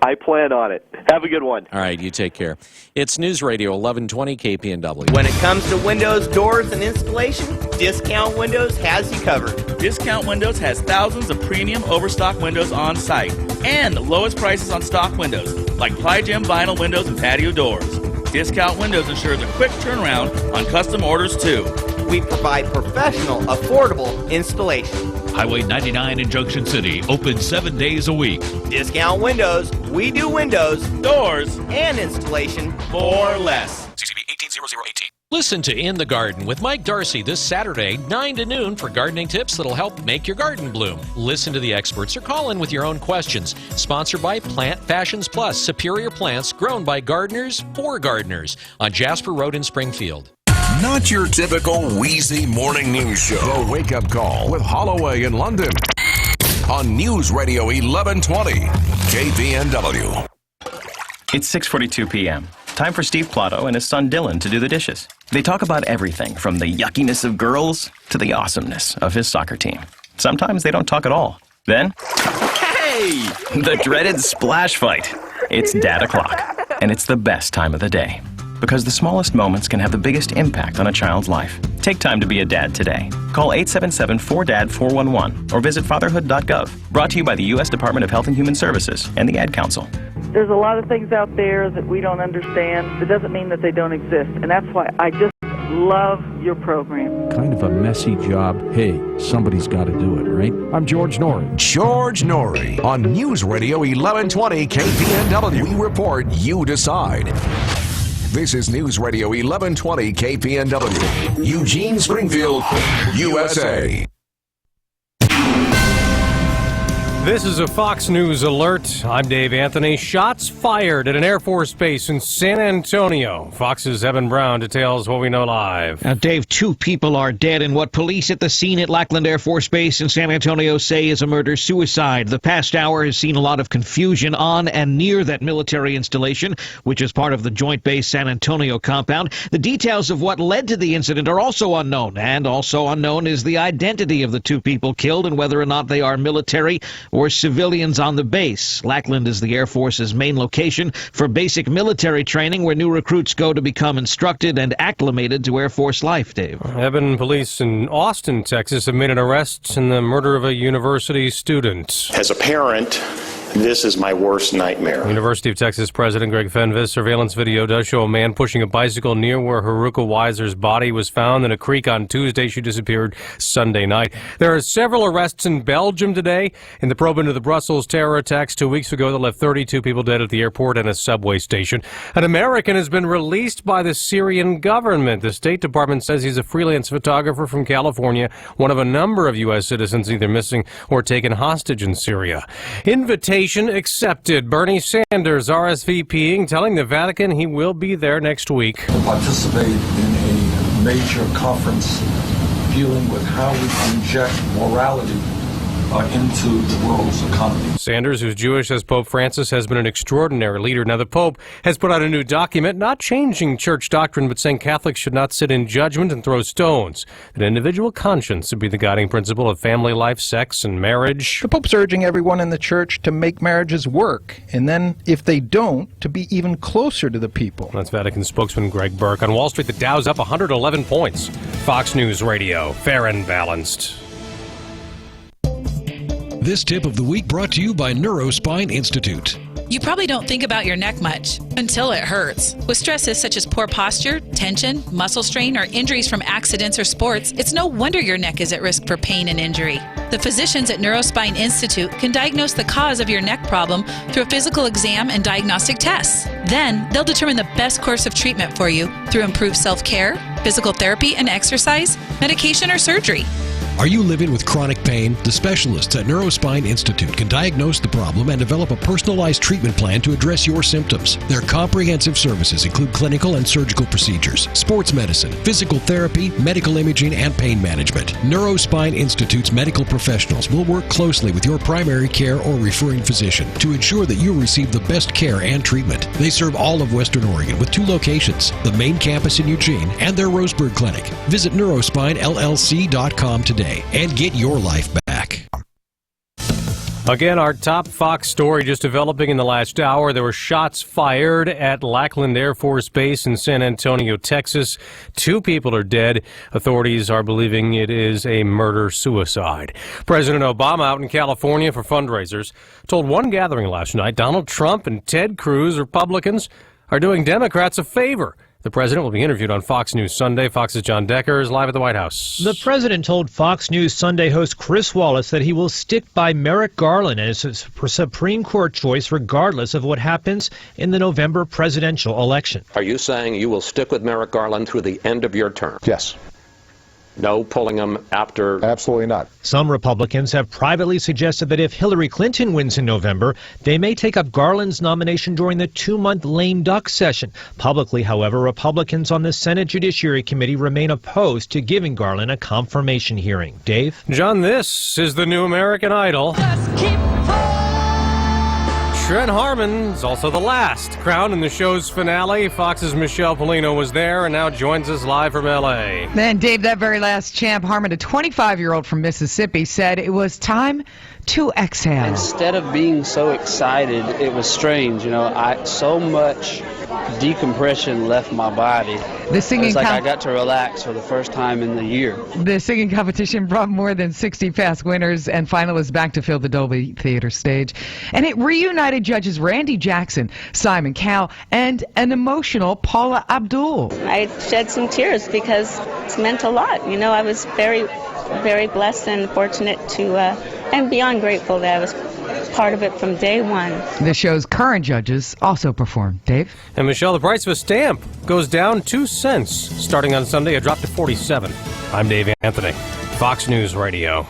I plan on it. Have a good one.
All right, you take care. It's News Radio 1120 KPNW.
When it comes to windows, doors, and installation, Discount Windows has you covered.
Discount Windows has thousands of premium overstock windows on site and the lowest prices on stock windows, like Ply-Gem vinyl windows and patio doors. Discount Windows ensures a quick turnaround on custom orders, too.
We provide professional, affordable installation.
Highway 99 in Junction City, open 7 days a week.
Discount Windows. We do windows,
doors,
and installation
for less.
CCB 180018.
Listen to In the Garden with Mike Darcy this Saturday, 9 to noon, for gardening tips that'll help make your garden bloom. Listen to the experts or call in with your own questions. Sponsored by Plant Fashions Plus, superior plants grown by gardeners for gardeners, on Jasper Road in Springfield.
Not your typical wheezy morning news show. The Wake Up Call with Holloway in London on News Radio 1120 KPNW.
It's 6:42 p.m. Time for Steve Plotto and his son Dylan to do the dishes. They talk about everything from the yuckiness of girls to the awesomeness of his soccer team. Sometimes they don't talk at all. Then, hey! The dreaded splash fight. It's Dad o'clock, and it's the best time of the day. Because the smallest moments can have the biggest impact on a child's life. Take time to be a dad today. Call 877-4DAD-411 or visit fatherhood.gov. Brought to you by the U.S. Department of Health and Human Services and the Ad Council.
There's a lot of things out there that we don't understand. It doesn't mean that they don't exist. And that's why I just love your program.
Kind of a messy job. Hey, somebody's got to do it, right? I'm George Norrie.
George Norrie on News Radio 1120 KPNW. We report, you decide. This is News Radio 1120 KPNW, Eugene, Springfield, USA.
This is a Fox News alert. I'm Dave Anthony. Shots fired at an Air Force base in San Antonio. Fox's Evan Brown details what we know live.
Now, Dave, 2 people are dead in what police at the scene at Lackland Air Force Base in San Antonio say is a murder-suicide. The past hour has seen a lot of confusion on and near that military installation, which is part of the Joint Base San Antonio compound. The details of what led to the incident are also unknown, and also unknown is the identity of the 2 people killed and whether or not they are military or civilians on the base. Lackland is the Air Force's main location for basic military training where new recruits go to become instructed and acclimated to Air Force life, Dave.
Evan, police in Austin, Texas have made an arrest in the murder of a university student.
As a parent, this is my worst nightmare.
University of Texas President Greg Fenves surveillance video does show a man pushing a bicycle near where Haruka Weiser's body was found in a creek on Tuesday. She disappeared Sunday night. There are several arrests in Belgium today in the probe into the Brussels terror attacks 2 weeks ago that left 32 people dead at the airport and a subway station. An American has been released by the Syrian government. The State Department says he's a freelance photographer from California, one of a number of U.S. citizens either missing or taken hostage in Syria. Invitation accepted. Bernie Sanders RSVPing, telling the Vatican he will be there next week.
To participate in a major conference dealing with how we inject morality into the world's economy.
Sanders, who's Jewish as Pope Francis, has been an extraordinary leader. Now, the Pope has put out a new document, not changing church doctrine, but saying Catholics should not sit in judgment and throw stones. That individual conscience should be the guiding principle of family life, sex, and marriage.
The Pope's urging everyone in the church to make marriages work, and then, if they don't, to be even closer to the people.
That's Vatican spokesman Greg Burke. On Wall Street, the Dow's up 111 points. Fox News Radio, fair and balanced.
This tip of the week brought to you by Neurospine Institute.
You probably don't think about your neck much until it hurts. With stresses such as poor posture, tension, muscle strain, or injuries from accidents or sports, it's no wonder your neck is at risk for pain and injury. The physicians at Neurospine Institute can diagnose the cause of your neck problem through a physical exam and diagnostic tests. Then, they'll determine the best course of treatment for you through improved self-care, physical therapy and exercise, medication, or surgery.
Are you living with chronic pain? The specialists at Neurospine Institute can diagnose the problem and develop a personalized treatment plan to address your symptoms. Their comprehensive services include clinical and surgical procedures, sports medicine, physical therapy, medical imaging, and pain management. Neurospine Institute's medical professionals will work closely with your primary care or referring physician to ensure that you receive the best care and treatment. They serve all of Western Oregon with 2 locations, the main campus in Eugene and their Roseburg Clinic. Visit neurospinellc.com today and get your life back.
Again, our top Fox story just developing in the last hour. There were shots fired at Lackland Air Force Base in San Antonio, Texas. 2 people are dead. Authorities are believing it is a murder-suicide. President Obama out in California for fundraisers told one gathering last night Donald Trump and Ted Cruz, Republicans, are doing Democrats a favor. The president will be interviewed on Fox News Sunday. Fox's John Decker is live at the White House.
The president told Fox News Sunday host Chris Wallace that he will stick by Merrick Garland as his Supreme Court choice regardless of what happens in the November presidential election.
Are you saying you will stick with Merrick Garland through the end of your term?
Yes.
No pulling him after?
Absolutely not.
Some Republicans have privately suggested that if Hillary Clinton wins in November, they may take up Garland's nomination during the 2-month lame duck session. Publicly, however, Republicans on the Senate Judiciary Committee remain opposed to giving Garland a confirmation hearing. Dave?
John, this is the new American Idol. Trent Harmon is also the last crowned in the show's finale. Fox's Michelle Polino was there and now joins us live from L.A.
And Dave, that very last champ, Harmon, a 25-year-old from Mississippi, said it was time to exhale.
Instead of being so excited, it was strange. So much decompression left my body.
The singing
it's like I got to relax for the first time in the year.
The singing competition brought more than 60 past winners and finalists back to fill the Dolby Theater stage. And it reunited judges Randy Jackson, Simon Cowell, and an emotional Paula Abdul.
I shed some tears because it's meant a lot. I was very, very blessed and fortunate to, and beyond grateful that I was part of it from day one.
The show's current judges also performed. Dave?
And Michelle, the price of a stamp goes down 2 cents. Starting on Sunday, it dropped to 47. I'm Dave Anthony, Fox News Radio.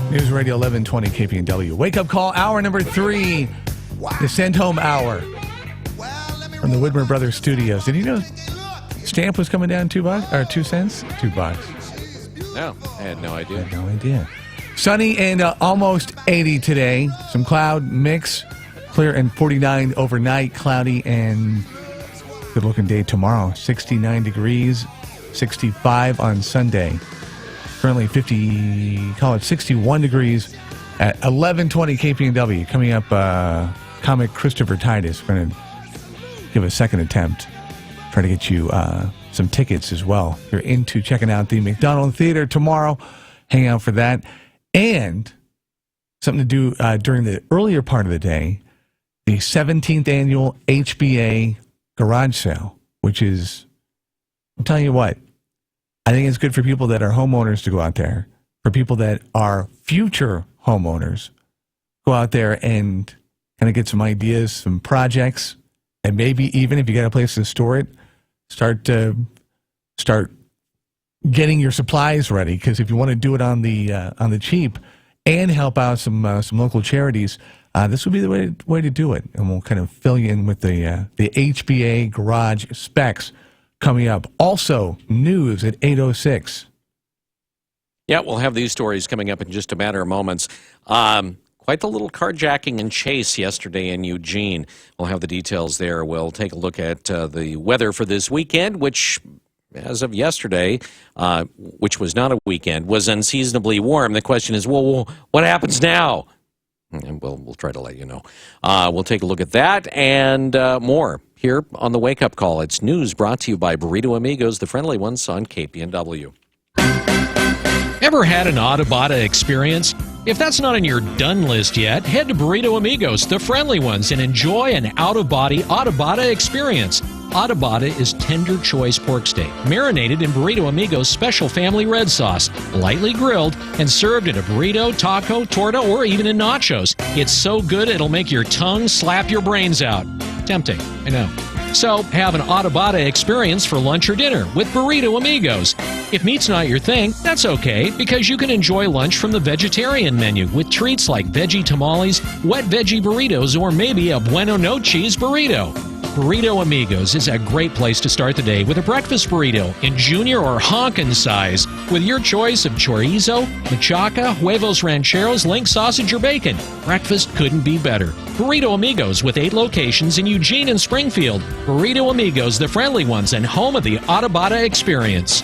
News Radio 1120 KPNW. Wake up call, hour number 3. The send home hour from the Widmer Brothers Studios. Did you know stamp was coming down $2 or 2 cents? $2.
No, I had no idea.
I had no idea. Sunny and almost 80 today. Some cloud mix. Clear and 49 overnight. Cloudy and good looking day tomorrow. 69 degrees. 65 on Sunday. Currently 61 degrees at 1120 KPNW. Coming up, comic Christopher Titus. We're going to give a second attempt. Try to get you some tickets as well. If you're into checking out the McDonald Theater tomorrow, hang out for that. And something to do during the earlier part of the day, the 17th annual HBA garage sale, which is, I'm telling you what, I think it's good for people that are homeowners to go out there. For people that are future homeowners, go out there and kind of get some ideas, some projects, and maybe even if you got a place to store it, start getting your supplies ready. Because if you want to do it on the cheap and help out some local charities, this would be the way to do it. And we'll kind of fill you in with the HBA garage specs coming up. Also, news at 8:06.
Yeah, we'll have these stories coming up in just a matter of moments. Quite the little carjacking and chase yesterday in Eugene. We'll have the details there. We'll take a look at the weather for this weekend, which, as of yesterday, which was not a weekend, was unseasonably warm. The question is, well, what happens now? And we'll try to let you know. We'll take a look at that and more here on the Wake Up Call. It's news brought to you by Burrito Amigos, the friendly ones on KPNW.
Ever had an Autabata experience? If that's not on your done list yet, head to Burrito Amigos, the friendly ones, and enjoy an out-of-body Autabata experience. Autabata is tender choice pork steak, marinated in Burrito Amigos' special family red sauce, lightly grilled, and served in a burrito, taco, torta, or even in nachos. It's so good it'll make your tongue slap your brains out. Tempting, I know. So, have an Autabata experience for lunch or dinner with Burrito Amigos. If meat's not your thing, that's okay, because you can enjoy lunch from the vegetarian menu with treats like veggie tamales, wet veggie burritos, or maybe a bueno no cheese burrito. Burrito Amigos is a great place to start the day with a breakfast burrito in junior or honkin' size with your choice of chorizo, machaca, huevos rancheros, link sausage, or bacon. Breakfast couldn't be better. Burrito Amigos with 8 locations in Eugene and Springfield. Burrito Amigos, the friendly ones and home of the Autabata experience.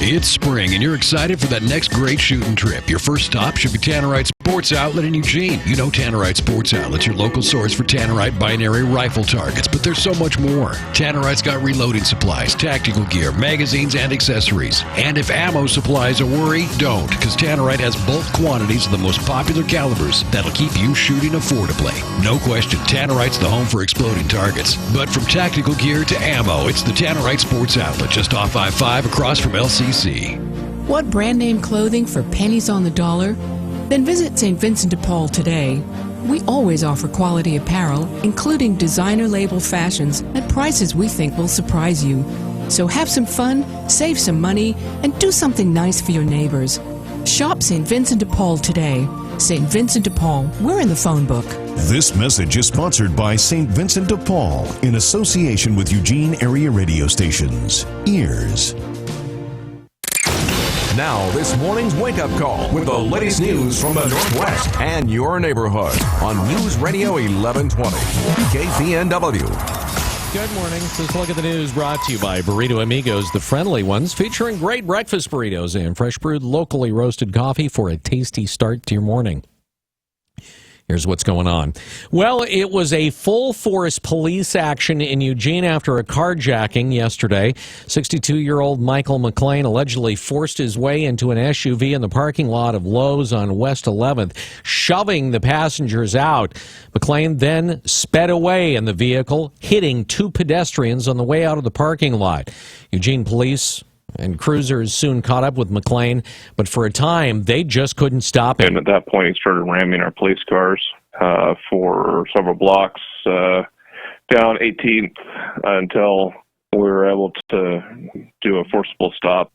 It's spring, and you're excited for that next great shooting trip. Your first stop should be Tannerite Sports Outlet in Eugene. You know Tannerite Sports Outlet's your local source for Tannerite binary rifle targets, but there's so much more. Tannerite's got reloading supplies, tactical gear, magazines, and accessories. And if ammo supplies a worry, don't, because Tannerite has bulk quantities of the most popular calibers that'll keep you shooting affordably. No question, Tannerite's the home for exploding targets. But from tactical gear to ammo, it's the Tannerite Sports Outlet, just off I-5 across from LCC.
Want brand name clothing for pennies on the dollar? Then visit St. Vincent de Paul today. We always offer quality apparel, including designer label fashions at prices we think will surprise you. So have some fun, save some money, and do something nice for your neighbors. Shop St. Vincent de Paul today. St. Vincent de Paul, we're in the phone book.
This message is sponsored by St. Vincent de Paul in association with Eugene area radio stations. Ears.
Now, this morning's wake-up call with the latest news from the Northwest and your neighborhood on News Radio 1120, KPNW.
Good morning. Let's look at the news brought to you by Burrito Amigos, the friendly ones, featuring great breakfast burritos and fresh brewed, locally roasted coffee for a tasty start to your morning. Here's what's going on. Well, it was a full-force police action in Eugene after a carjacking yesterday. 62-year-old Michael McLean allegedly forced his way into an SUV in the parking lot of Lowe's on West 11th, shoving the passengers out. McLean then sped away in the vehicle, hitting two pedestrians on the way out of the parking lot. Eugene police and cruisers soon caught up with McLean, but for a time, they just couldn't stop him.
And at that point, he started ramming our police cars for several blocks down 18th until we were able to do a forcible stop.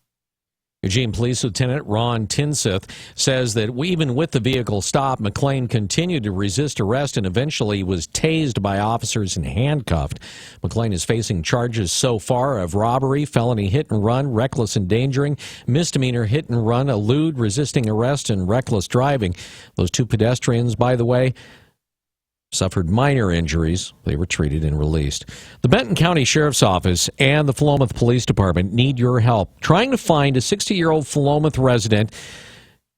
Eugene Police Lieutenant Ron Tinseth says that even with the vehicle stop, McLean continued to resist arrest and eventually was tased by officers and handcuffed. McLean is facing charges so far of robbery, felony hit and run, reckless endangering, misdemeanor hit and run, elude, resisting arrest, and reckless driving. Those two pedestrians, by the way, suffered minor injuries. They were treated and released. The Benton County Sheriff's Office and the Philomath Police Department need your help trying to find a 60-year-old Philomath resident,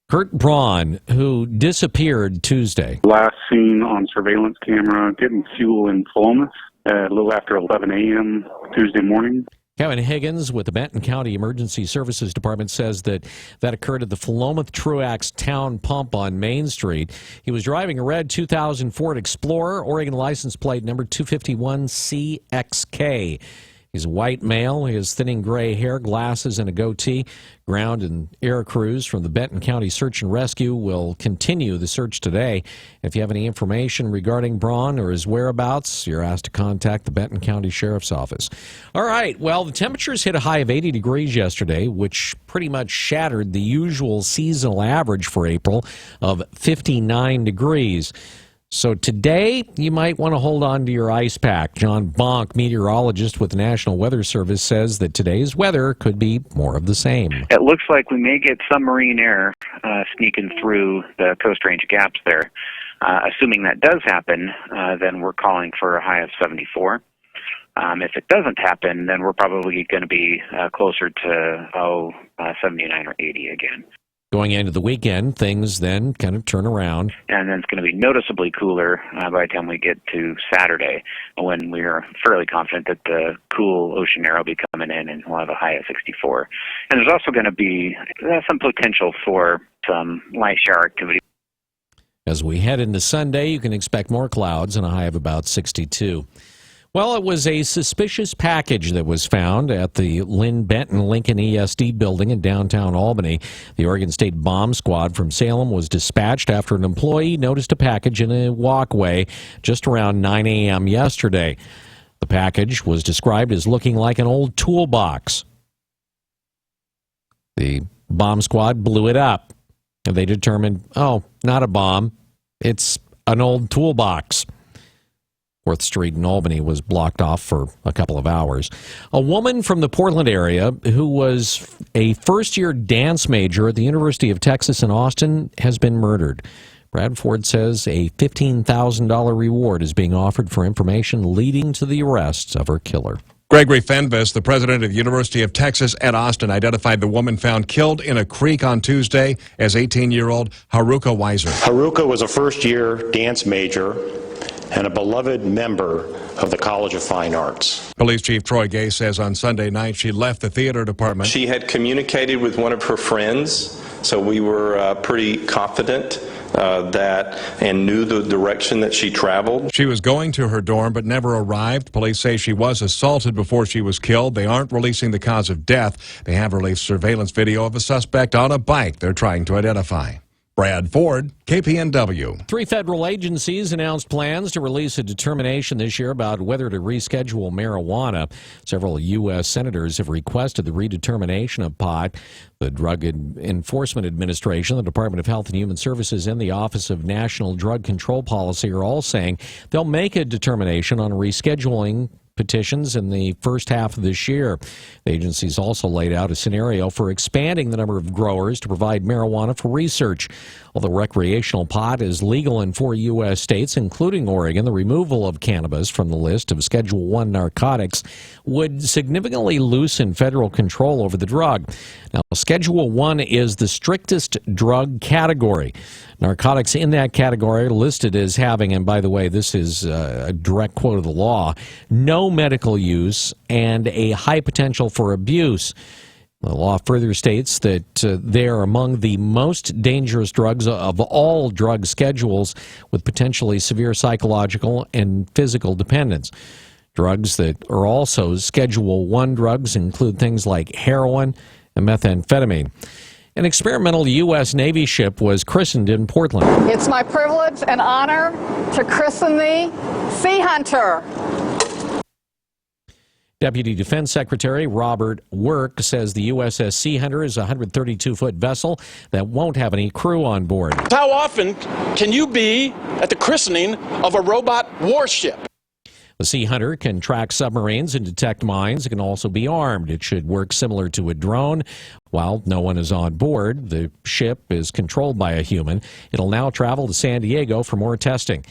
Kurt Braun, who disappeared Tuesday.
Last seen on surveillance camera getting fuel in Philomath a little after 11 a.m. Tuesday morning.
Kevin Higgins with the Benton County Emergency Services Department says that occurred at the Philomath Truax Town Pump on Main Street. He was driving a red 2000 Ford Explorer, Oregon license plate number 251CXK. He's a white male. He has thinning gray hair, glasses, and a goatee. Ground and air crews from the Benton County Search and Rescue will continue the search today. If you have any information regarding Braun or his whereabouts, you're asked to contact the Benton County Sheriff's Office. All right, well, the temperatures hit a high of 80 degrees yesterday, which pretty much shattered the usual seasonal average for April of 59 degrees. So today, you might want to hold on to your ice pack. John Bonk, meteorologist with the National Weather Service, says that today's weather could be more of the same.
It looks like we may get some marine air sneaking through the Coast Range gaps there. Assuming that does happen, then we're calling for a high of 74. If it doesn't happen, then we're probably going to be closer to 79 or 80 again.
Going into the weekend, things then kind of turn around.
And then it's going to be noticeably cooler by the time we get to Saturday, when we're fairly confident that the cool ocean air will be coming in and we'll have a high of 64. And there's also going to be some potential for some light shower activity.
As we head into Sunday, you can expect more clouds and a high of about 62. Well, it was a suspicious package that was found at the Lynn Benton Lincoln ESD building in downtown Albany. The Oregon State Bomb Squad from Salem was dispatched after an employee noticed a package in a walkway just around 9 a.m. yesterday. The package was described as looking like an old toolbox. The bomb squad blew it up, and they determined, not a bomb, it's an old toolbox. 4th Street in Albany was blocked off for a couple of hours. A woman from the Portland area who was a first-year dance major at the University of Texas in Austin has been murdered. Brad Ford says a $15,000 reward is being offered for information leading to the arrest of her killer.
Gregory Fenves, the president of the University of Texas at Austin, identified the woman found killed in a creek on Tuesday as 18-year-old Haruka Weiser.
Haruka was a first-year dance major and a beloved member of the College of Fine Arts.
Police Chief Troy Gay says on Sunday night she left the theater department.
She had communicated with one of her friends, so we were pretty confident and knew the direction that she traveled.
She was going to her dorm but never arrived. Police say she was assaulted before she was killed. They aren't releasing the cause of death. They have released surveillance video of a suspect on a bike they're trying to identify. Brad Ford, KPNW.
3 federal agencies announced plans to release a determination this year about whether to reschedule marijuana. Several U.S. senators have requested the redetermination of pot. The Drug Enforcement Administration, the Department of Health and Human Services, and the Office of National Drug Control Policy are all saying they'll make a determination on rescheduling petitions in the first half of this year. The agency's also laid out a scenario for expanding the number of growers to provide marijuana for research. Although recreational pot is legal in 4 U.S. states, including Oregon, the removal of cannabis from the list of Schedule I narcotics would significantly loosen federal control over the drug. Now, Schedule I is the strictest drug category. Narcotics in that category are listed as having, and by the way, this is a direct quote of the law, no medical use and a high potential for abuse. The law further states that they are among the most dangerous drugs of all drug schedules, with potentially severe psychological and physical dependence. Drugs that are also Schedule I drugs include things like heroin and methamphetamine. An experimental U.S. Navy ship was christened in Portland.
It's my privilege and honor to christen the Sea Hunter.
Deputy Defense Secretary Robert Work says the USS Sea Hunter is a 132-foot vessel that won't have any crew on board.
How often can you be at the christening of a robot warship?
The Sea Hunter can track submarines and detect mines. It can also be armed. It should work similar to a drone. While no one is on board, the ship is controlled by a human. It'll now travel to San Diego for more testing.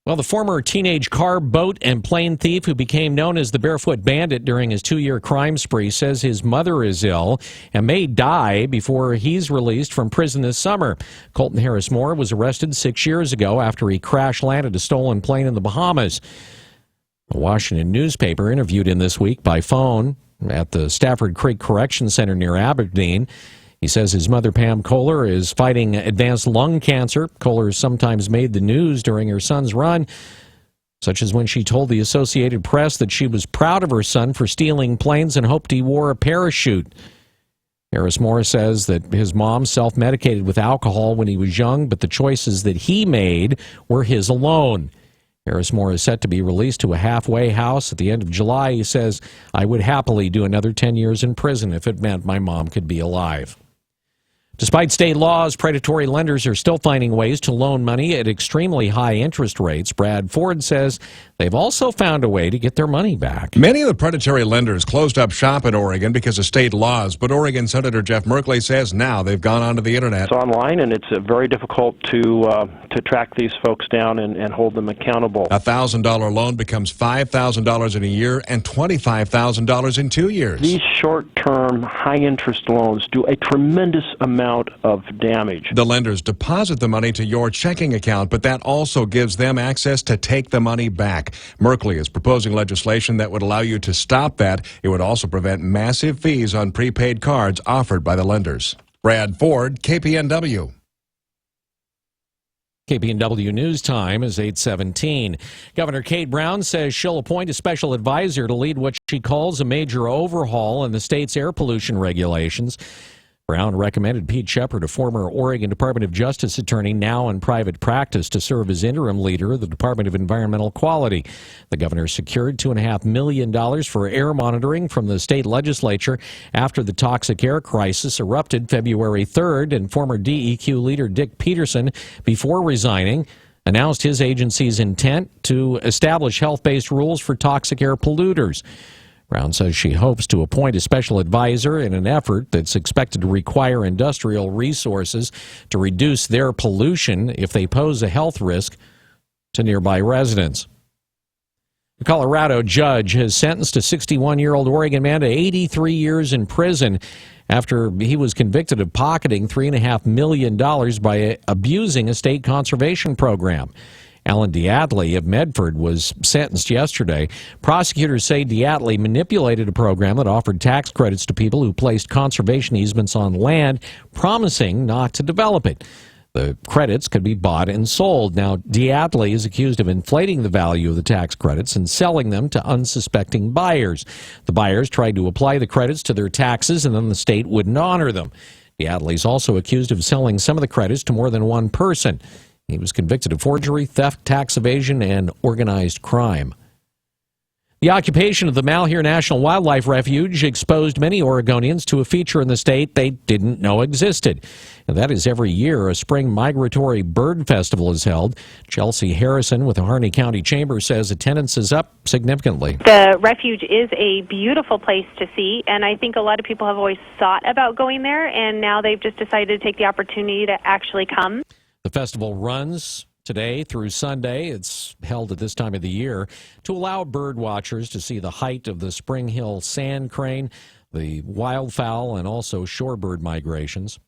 Well, the former teenage car, boat, and plane thief who became known as the Barefoot Bandit during his 2-year crime spree says his mother is ill and may die before he's released from prison this summer. Colton Harris Moore was arrested 6 years ago after he crash-landed a stolen plane in the Bahamas. A Washington newspaper interviewed him this week by phone at the Stafford Creek Correction Center near Aberdeen. He says his mother, Pam Kohler, is fighting advanced lung cancer. Kohler sometimes made the news during her son's run, such as when she told the Associated Press that she was proud of her son for stealing planes and hoped he wore a parachute. Harris Moore says that his mom self-medicated with alcohol when he was young, but the choices that he made were his alone. Harris Moore is set to be released to a halfway house at the end of July. He says, "I would happily do another 10 years in prison if it meant my mom could be alive." Despite state laws, predatory lenders are still finding ways to loan money at extremely high interest rates. Brad Ford says they've also found a way to get their money back.
Many of the predatory lenders closed up shop in Oregon because of state laws, but Oregon Senator Jeff Merkley says now they've gone onto the internet.
It's online, and it's very difficult to track these folks down and hold them accountable.
A $1,000 loan becomes $5,000 in a year and $25,000 in 2 years.
These short-term, high-interest loans do a tremendous amount of damage.
The lenders deposit the money to your checking account, but that also gives them access to take the money back. Merkley is proposing legislation that would allow you to stop that. It would also prevent massive fees on prepaid cards offered by the lenders. Brad Ford, KPNW.
KPNW News Time is 8:17. Governor Kate Brown says she'll appoint a special advisor to lead what she calls a major overhaul in the state's air pollution regulations. Brown recommended Pete Shepard, a former Oregon Department of Justice attorney now in private practice, to serve as interim leader of the Department of Environmental Quality. The governor secured $2.5 million for air monitoring from the state legislature after the toxic air crisis erupted February 3rd, and former DEQ leader Dick Peterson, before resigning, announced his agency's intent to establish health-based rules for toxic air polluters. Brown says she hopes to appoint a special advisor in an effort that's expected to require industrial resources to reduce their pollution if they pose a health risk to nearby residents. A Colorado judge has sentenced a 61-year-old Oregon man to 83 years in prison after he was convicted of pocketing $3.5 million by abusing a state conservation program. Alan Diatley of Medford was sentenced yesterday. Prosecutors say Diatley manipulated a program that offered tax credits to people who placed conservation easements on land, promising not to develop it. The credits could be bought and sold. Now, Diatley is accused of inflating the value of the tax credits and selling them to unsuspecting buyers. The buyers tried to apply the credits to their taxes, and then the state wouldn't honor them. Diatley is also accused of selling some of the credits to more than one person. He was convicted of forgery, theft, tax evasion, and organized crime. The occupation of the Malheur National Wildlife Refuge exposed many Oregonians to a feature in the state they didn't know existed. And that is every year a spring migratory bird festival is held. Chelsea Harrison with the Harney County Chamber says attendance is up significantly.
The refuge is a beautiful place to see, and I think a lot of people have always thought about going there, and now they've just decided to take the opportunity to actually come.
The festival runs today through Sunday. It's held at this time of the year to allow bird watchers to see the height of the Spring Hill sand crane, the wildfowl, and also shorebird migrations.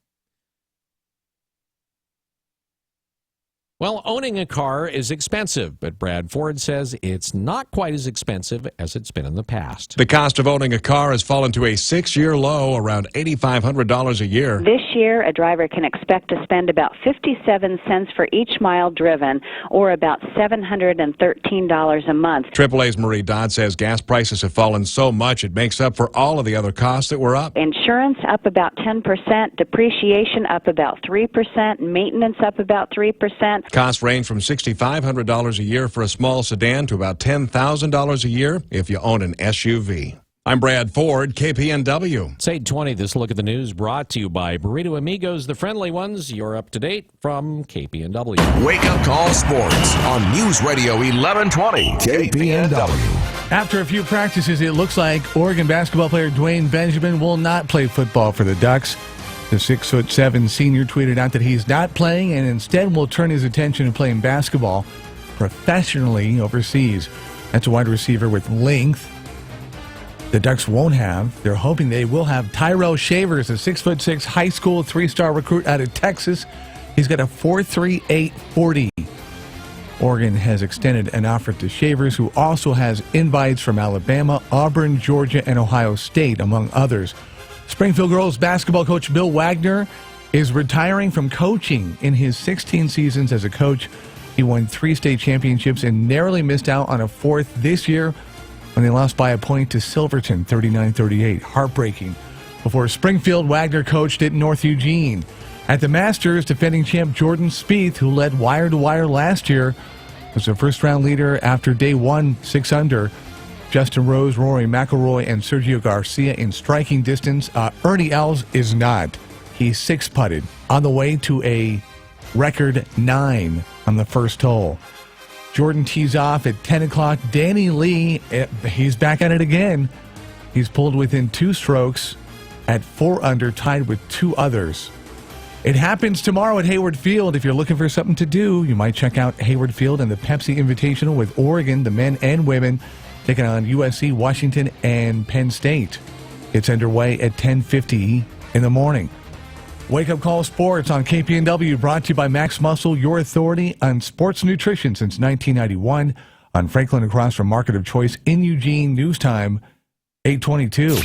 Well, owning a car is expensive, but Brad Ford says it's not quite as expensive as it's been in the past.
The cost of owning a car has fallen to a 6-year low, around $8,500 a year.
This year, a driver can expect to spend about 57 cents for each mile driven, or about $713 a month.
AAA's Marie Dodd says gas prices have fallen so much it makes up for all of the other costs that were up.
Insurance up about 10%, depreciation up about 3%, maintenance up about 3%.
Costs range from $6,500 a year for a small sedan to about $10,000 a year if you own an SUV. I'm Brad Ford, KPNW.
It's 8:20. This look at the news brought to you by Burrito Amigos, the friendly ones. You're up to date from KPNW.
Wake Up Call Sports on News Radio 1120 KPNW.
After a few practices, it looks like Oregon basketball player Dwayne Benjamin will not play football for the Ducks. The 6'7" senior tweeted out that he's not playing and instead will turn his attention to playing basketball professionally overseas. That's a wide receiver with length the Ducks won't have. They're hoping they will have Tyrell Shavers, a 6'6" high school 3-star recruit out of Texas. He's got a 4.38 40. Oregon has extended an offer to Shavers, who also has invites from Alabama, Auburn, Georgia, and Ohio State, among others. Springfield girls basketball coach Bill Wagner is retiring from coaching. In his 16 seasons as a coach, he won 3 state championships and narrowly missed out on a 4th this year when they lost by a point to Silverton, 39-38. Heartbreaking. Before Springfield, Wagner coached at North Eugene. At the Masters, defending champ Jordan Spieth, who led wire-to-wire last year, was the first-round leader after day 1, 6 under. Justin Rose, Rory McIlroy, and Sergio Garcia in striking distance. Ernie Els is not. He's 6-putted on the way to a record 9 on the first hole. Jordan tees off at 10 o'clock. Danny Lee, he's back at it again. He's pulled within 2 strokes at 4 under, tied with 2 others. It happens tomorrow at Hayward Field. If you're looking for something to do, you might check out Hayward Field and the Pepsi Invitational with Oregon, the men and women, taking on USC, Washington, and Penn State. It's underway at 10:50 in the morning. Wake Up Call Sports on KPNW, brought to you by Max Muscle, your authority on sports nutrition since 1991. On Franklin across from Market of Choice in Eugene, news time, 8:22.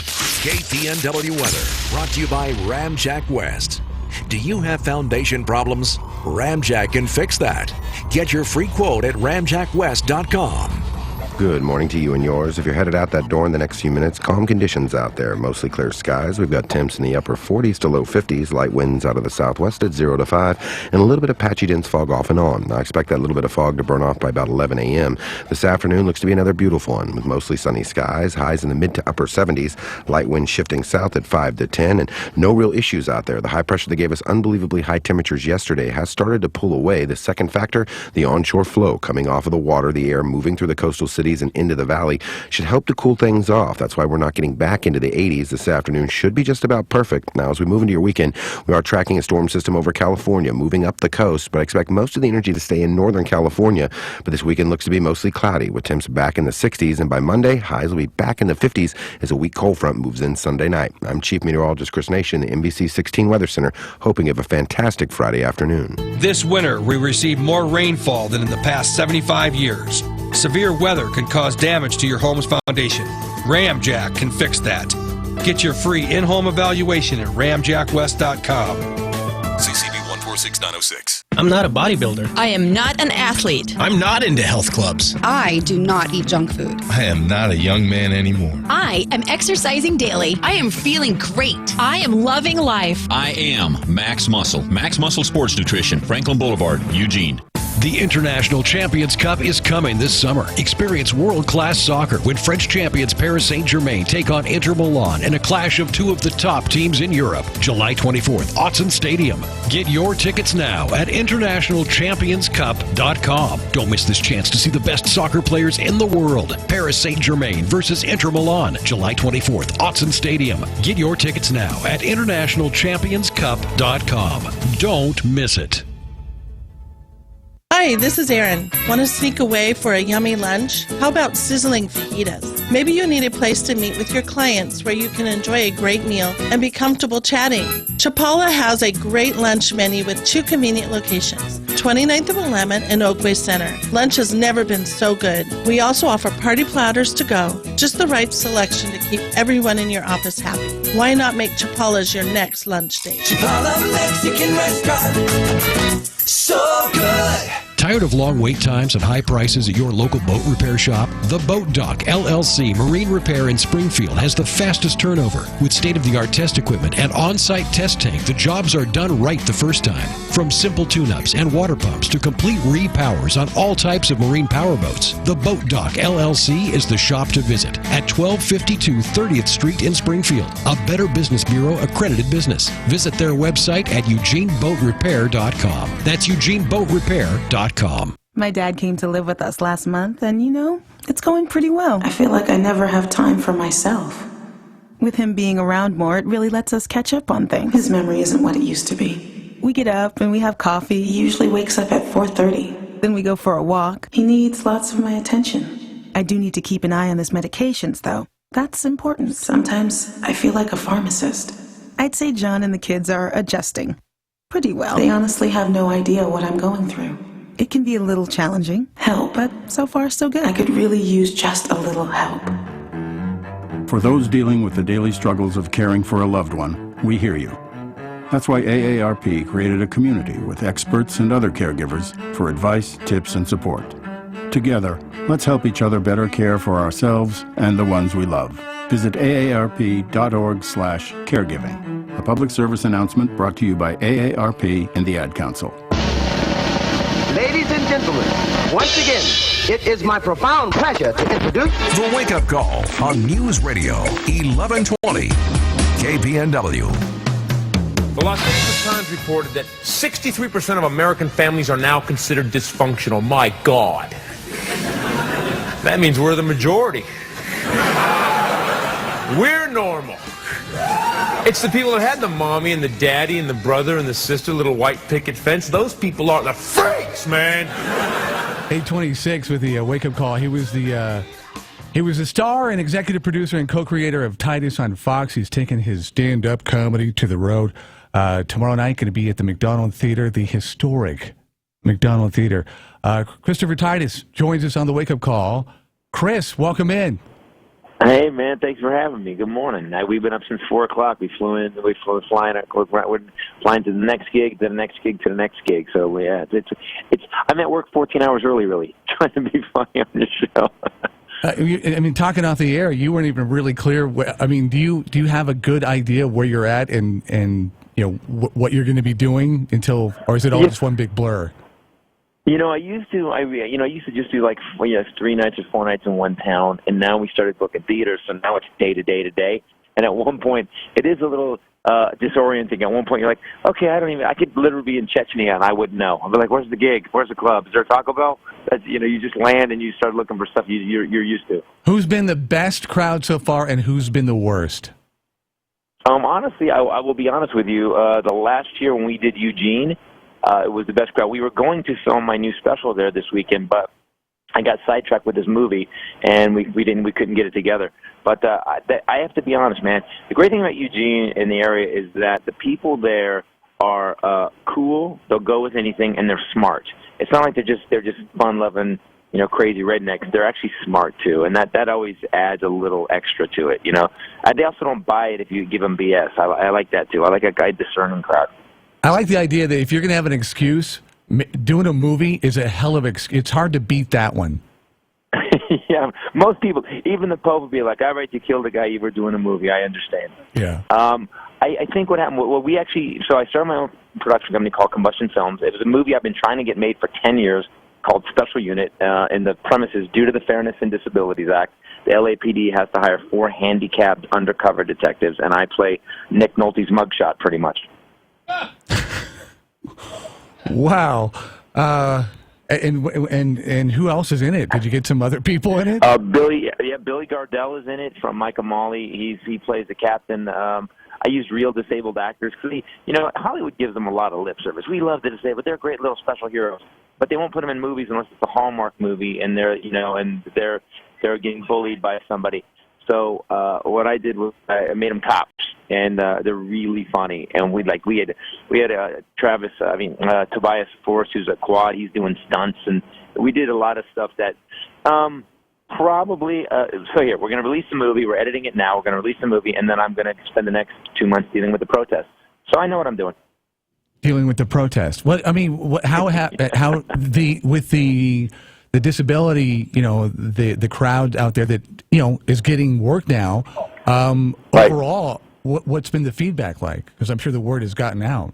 KPNW weather, brought to you by Ramjack West. Do you have foundation problems? Ramjack can fix that. Get your free quote at ramjackwest.com.
Good morning to you and yours. If you're headed out that door in the next few minutes, calm conditions out there. Mostly clear skies. We've got temps in the upper 40s to low 50s. Light winds out of the southwest at 0 to 5. And a little bit of patchy dense fog off and on. I expect that little bit of fog to burn off by about 11 a.m. This afternoon looks to be another beautiful one with mostly sunny skies. Highs in the mid to upper 70s. Light winds shifting south at 5 to 10. And no real issues out there. The high pressure that gave us unbelievably high temperatures yesterday has started to pull away. The second factor, the onshore flow coming off of the water, the air moving through the coastal cities and into the valley, should help to cool things off. That's why we're not getting back into the 80s. This afternoon should be just about perfect. Now, as we move into your weekend, we are tracking a storm system over California, moving up the coast, but I expect most of the energy to stay in Northern California. But this weekend looks to be mostly cloudy, with temps back in the 60s, and by Monday, highs will be back in the 50s as a weak cold front moves in Sunday night. I'm Chief Meteorologist Chris Nation, the NBC 16 Weather Center, hoping you have a fantastic Friday afternoon.
This winter, we received more rainfall than in the past 75 years. Severe weather could cause damage to your home's foundation. Ramjack can fix that. Get your free in-home evaluation at ramjackwest.com.
CCB 146906.
I'm not a bodybuilder.
I am not an athlete.
I'm not into health clubs.
I do not eat junk food.
I am not a young man anymore.
I am exercising daily. I am feeling great. I am loving life.
I am Max Muscle. Max Muscle Sports Nutrition, Franklin Boulevard, Eugene.
The International Champions Cup is coming this summer. Experience world-class soccer when French champions Paris Saint-Germain take on Inter Milan in a clash of two of the top teams in Europe. July 24th, Autzen Stadium. Get your tickets now at internationalchampionscup.com. Don't miss this chance to see the best soccer players in the world. Paris Saint-Germain versus Inter Milan, July 24th, Autzen Stadium. Get your tickets now at internationalchampionscup.com. Don't miss it.
Hi, this is Erin. Want to sneak away for a yummy lunch? How about sizzling fajitas? Maybe you need a place to meet with your clients where you can enjoy a great meal and be comfortable chatting. Chapala has a great lunch menu with two convenient locations, 29th of Willamette and Oakway Center. Lunch has never been so good. We also offer party platters to go, just the right selection to keep everyone in your office happy. Why not make Chapala's your next lunch date?
Chapala Mexican Restaurant, so good.
Tired of long wait times and high prices at your local boat repair shop? The Boat Dock LLC Marine Repair in Springfield has the fastest turnover. With state-of-the-art test equipment and on-site test tank, the jobs are done right the first time. From simple tune-ups and water pumps to complete repowers on all types of marine powerboats, the Boat Dock LLC is the shop to visit at 1252 30th Street in Springfield, a Better Business Bureau accredited business. Visit their website at eugeneboatrepair.com. That's eugeneboatrepair.com.
My dad came to live with us last month, and it's going pretty well. I feel like I never have time for myself. With him being around more, it really lets us catch up on things. His memory isn't what it used to be. We get up and we have coffee. He usually wakes up at 4:30. Then we go for a walk. He needs lots of my attention. I do need to keep an eye on his medications, though. That's important. Sometimes I feel like a pharmacist. I'd say John and the kids are adjusting pretty well. They honestly have no idea what I'm going through. It can be a little challenging. Help. But so far, so good. I could really use just a little help.
For those dealing with the daily struggles of caring for a loved one, we hear you. That's why AARP created a community with experts and other caregivers for advice, tips, and support. Together, let's help each other better care for ourselves and the ones we love. Visit aarp.org/caregiving. A public service announcement brought to you by AARP and the Ad Council.
Ladies and gentlemen, once again, it is my profound pleasure to introduce
The Wake Up Call on News Radio 1120 KPNW.
The Los Angeles Times reported that 63% of American families are now considered dysfunctional. My God. That means we're the majority. We're normal. It's the people that had the mommy and the daddy and the brother and the sister, little white picket fence. Those people are the freaks, man.
826 with the wake-up call. He was the star and executive producer and co-creator of Titus on Fox. He's taken his stand-up comedy to the road. Tomorrow night, going to be at the McDonald Theater, the historic McDonald Theater. Christopher Titus joins us on the wake-up call. Chris, welcome in.
Hey, man, thanks for having me. Good morning. We've been up since 4 o'clock. We flew in, we're flying to the next gig, to the next gig, to the next gig. So, yeah, I'm at work 14 hours early, really, trying to be funny on this show.
Talking off the air, you weren't even really clear. Do you have a good idea where you're at and what you're going to be doing or is it all just one big blur?
I used to just do 3 nights or 4 nights in one town, and now we started booking theaters, so now it's day to day to day. And at one point, it is a little disorienting. At one point, you're like, okay, I could literally be in Chechnya and I wouldn't know. I'll be like, where's the gig? Where's the club? Is there a Taco Bell? You just land and you start looking for stuff you're used to.
Who's been the best crowd so far, and who's been the worst?
Honestly, I will be honest with you. The last year when we did Eugene, it was the best crowd. We were going to film my new special there this weekend, but I got sidetracked with this movie, and we couldn't get it together. But I have to be honest, man. The great thing about Eugene in the area is that the people there are cool. They'll go with anything, and they're smart. It's not like they're just fun-loving, crazy rednecks. They're actually smart too, and that always adds a little extra to it. They also don't buy it if you give them BS. I like that too. I like a discerning crowd.
I like the idea that if you're going to have an excuse, doing a movie is a hell of it's hard to beat that one.
Yeah, most people, even the Pope would be like, all right, you killed a guy, you were doing a movie. I understand.
Yeah.
I think what happened, well, we actually, so I started my own production company called Combustion Films. It was a movie I've been trying to get made for 10 years called Special Unit, and the premise is, due to the Fairness and Disabilities Act, the LAPD has to hire 4 handicapped undercover detectives, and I play Nick Nolte's mugshot pretty much.
Wow. And who else is in it? Did you get some other people in it?
Billy Gardell is in it from Mike Amali. He plays the captain. I used real disabled actors because Hollywood gives them a lot of lip service. We love the disabled; they're great little special heroes, but they won't put them in movies unless it's a Hallmark movie and they're getting bullied by somebody. So what I did was I made them cops, and they're really funny. And we had Tobias Force, who's a quad. He's doing stunts, and we did a lot of stuff that probably. So here, we're going to release the movie. We're editing it now. We're going to release the movie, and then I'm going to spend the next 2 months dealing with the protests. So I know what I'm doing.
Dealing with the protest. What I mean, with the disability, the crowd out there that is getting work now.
Right.
Overall, what's been the feedback like? Because I'm sure the word has gotten out.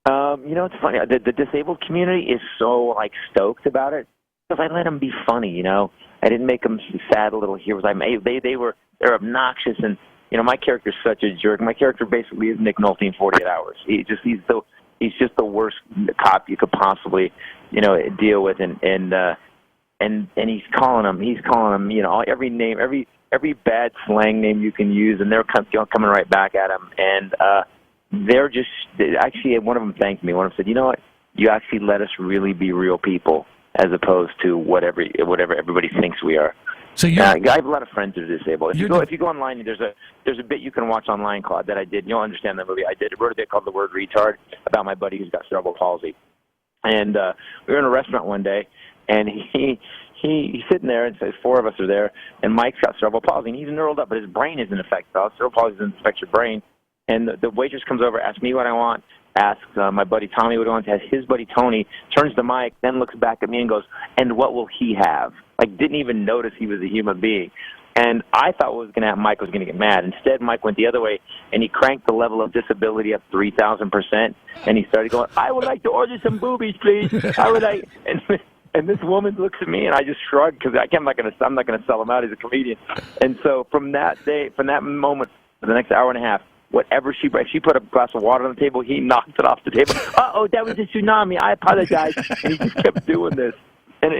It's funny. The disabled community is so stoked about it because I let them be funny. I didn't make them sad little heroes. They're obnoxious, and my character's such a jerk. My character basically is Nick Nolte in 48 Hours. He's just the worst cop you could possibly deal with, and he's calling them every name, every bad slang name you can use, and they're coming right back at him. And they're just actually, one of them thanked me. One of them said, "You know what? You actually let us really be real people, as opposed to whatever everybody thinks we are."
So
I have a lot of friends that are disabled. If you go online, there's a bit you can watch online, Claude, that I did. You'll understand that movie. I wrote a bit called The Word Retard about my buddy who's got cerebral palsy. And we were in a restaurant one day, and he's sitting there, and so 4 of us are there, and Mike's got cerebral palsy, and he's knurled up, but his brain isn't affected. Cerebral palsy doesn't affect your brain. And the waitress comes over, asks me what I want, asks my buddy Tommy what he wants, has his buddy Tony, turns the mic, then looks back at me and goes, "And what will he have?" Didn't even notice he was a human being. And I thought what was going to happen, Mike was going to get mad. Instead, Mike went the other way, and he cranked the level of disability up 3,000%, and he started going, "I would like to order some boobies, please. I would like..." And this woman looks at me, and I just shrugged because I'm not going to sell him out. He's a comedian. And so from that moment, for the next hour and a half, whatever she put a glass of water on the table, he knocked it off the table. "Uh-oh, that was a tsunami. I apologize." And he just kept doing this. And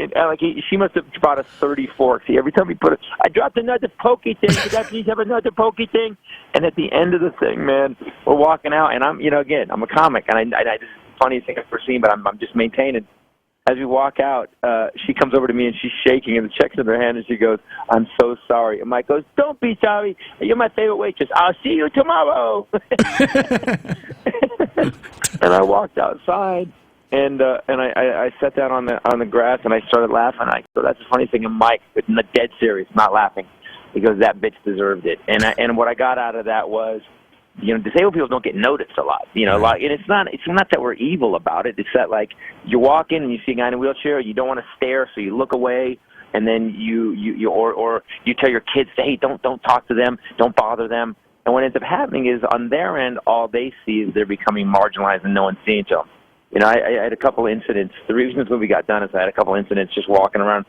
she must have brought us 30 forks. Every time we put it, "I dropped another pokey thing. Could I please have another pokey thing?" And at the end of the thing, man, we're walking out, and I'm I'm a comic, and this is the funniest thing I've ever seen, but I'm just maintaining. As we walk out, she comes over to me, and she's shaking, and the check's in her hand, and she goes, "I'm so sorry." And Mike goes, "Don't be sorry. You're my favorite waitress. I'll see you tomorrow." And I walked outside. And I sat down on the grass, and I started laughing. I go, "That's the funny thing." And Mike, dead serious, not laughing, he goes, "That bitch deserved it." And what I got out of that was, disabled people don't get noticed a lot. A lot, and it's not that we're evil about it. It's that you walk in and you see a guy in a wheelchair, you don't want to stare, so you look away, and then you tell your kids, "Hey, don't talk to them, don't bother them." And what ends up happening is, on their end, all they see is they're becoming marginalized, and no one's seeing to them. I had a couple of incidents. The reason this movie got done is I had a couple of incidents just walking around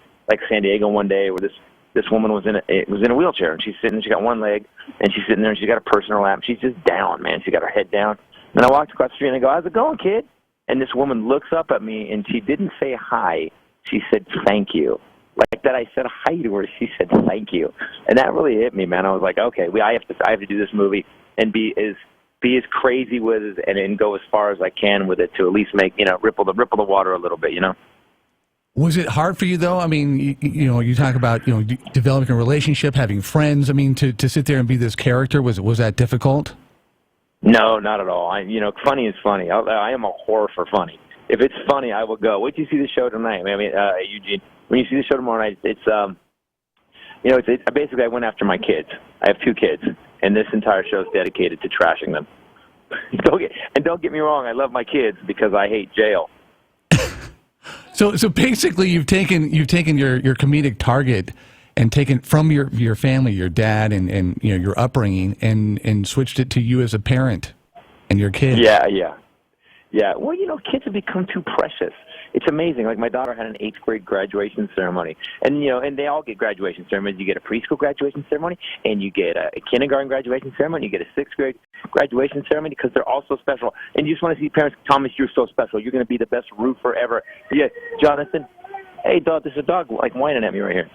San Diego one day where this woman was in a wheelchair, and she's sitting. She got one leg, and she's sitting there, and she's got a person in her lap. And she's just down, man. She got her head down. And I walked across the street, and I go, "How's it going, kid?" And this woman looks up at me, and she didn't say hi. She said, "Thank you." Like that, I said hi to her. She said, "Thank you," and that really hit me, man. I was like, okay, I have to do this movie and be as crazy with it and go as far as I can with it to at least make ripple the water a little bit,
Was it hard for you though? I mean, you talk about developing a relationship, having friends. I mean, to sit there and be this character, was that difficult?
No, not at all. Funny is funny. I am a whore for funny. If it's funny, I will go. Wait till you see the show tonight. I mean, Eugene, when you see the show tomorrow night, it's basically I went after my kids. I have 2 kids, and this entire show is dedicated to trashing them. Don't get me wrong, I love my kids because I hate jail.
So basically, you've taken your comedic target and taken from your family, your dad, and your upbringing, and switched it to you as a parent and your kids.
Yeah. Well, kids have become too precious. It's amazing. Like my daughter had an 8th grade graduation ceremony, and and they all get graduation ceremonies. You get a preschool graduation ceremony, and you get a kindergarten graduation ceremony. You get a 6th grade graduation ceremony because they're all so special. And you just want to see parents, Thomas, you're so special. You're going to be the best roofer ever. Yeah, Jonathan. Hey, dog, there's a dog like whining at me right here.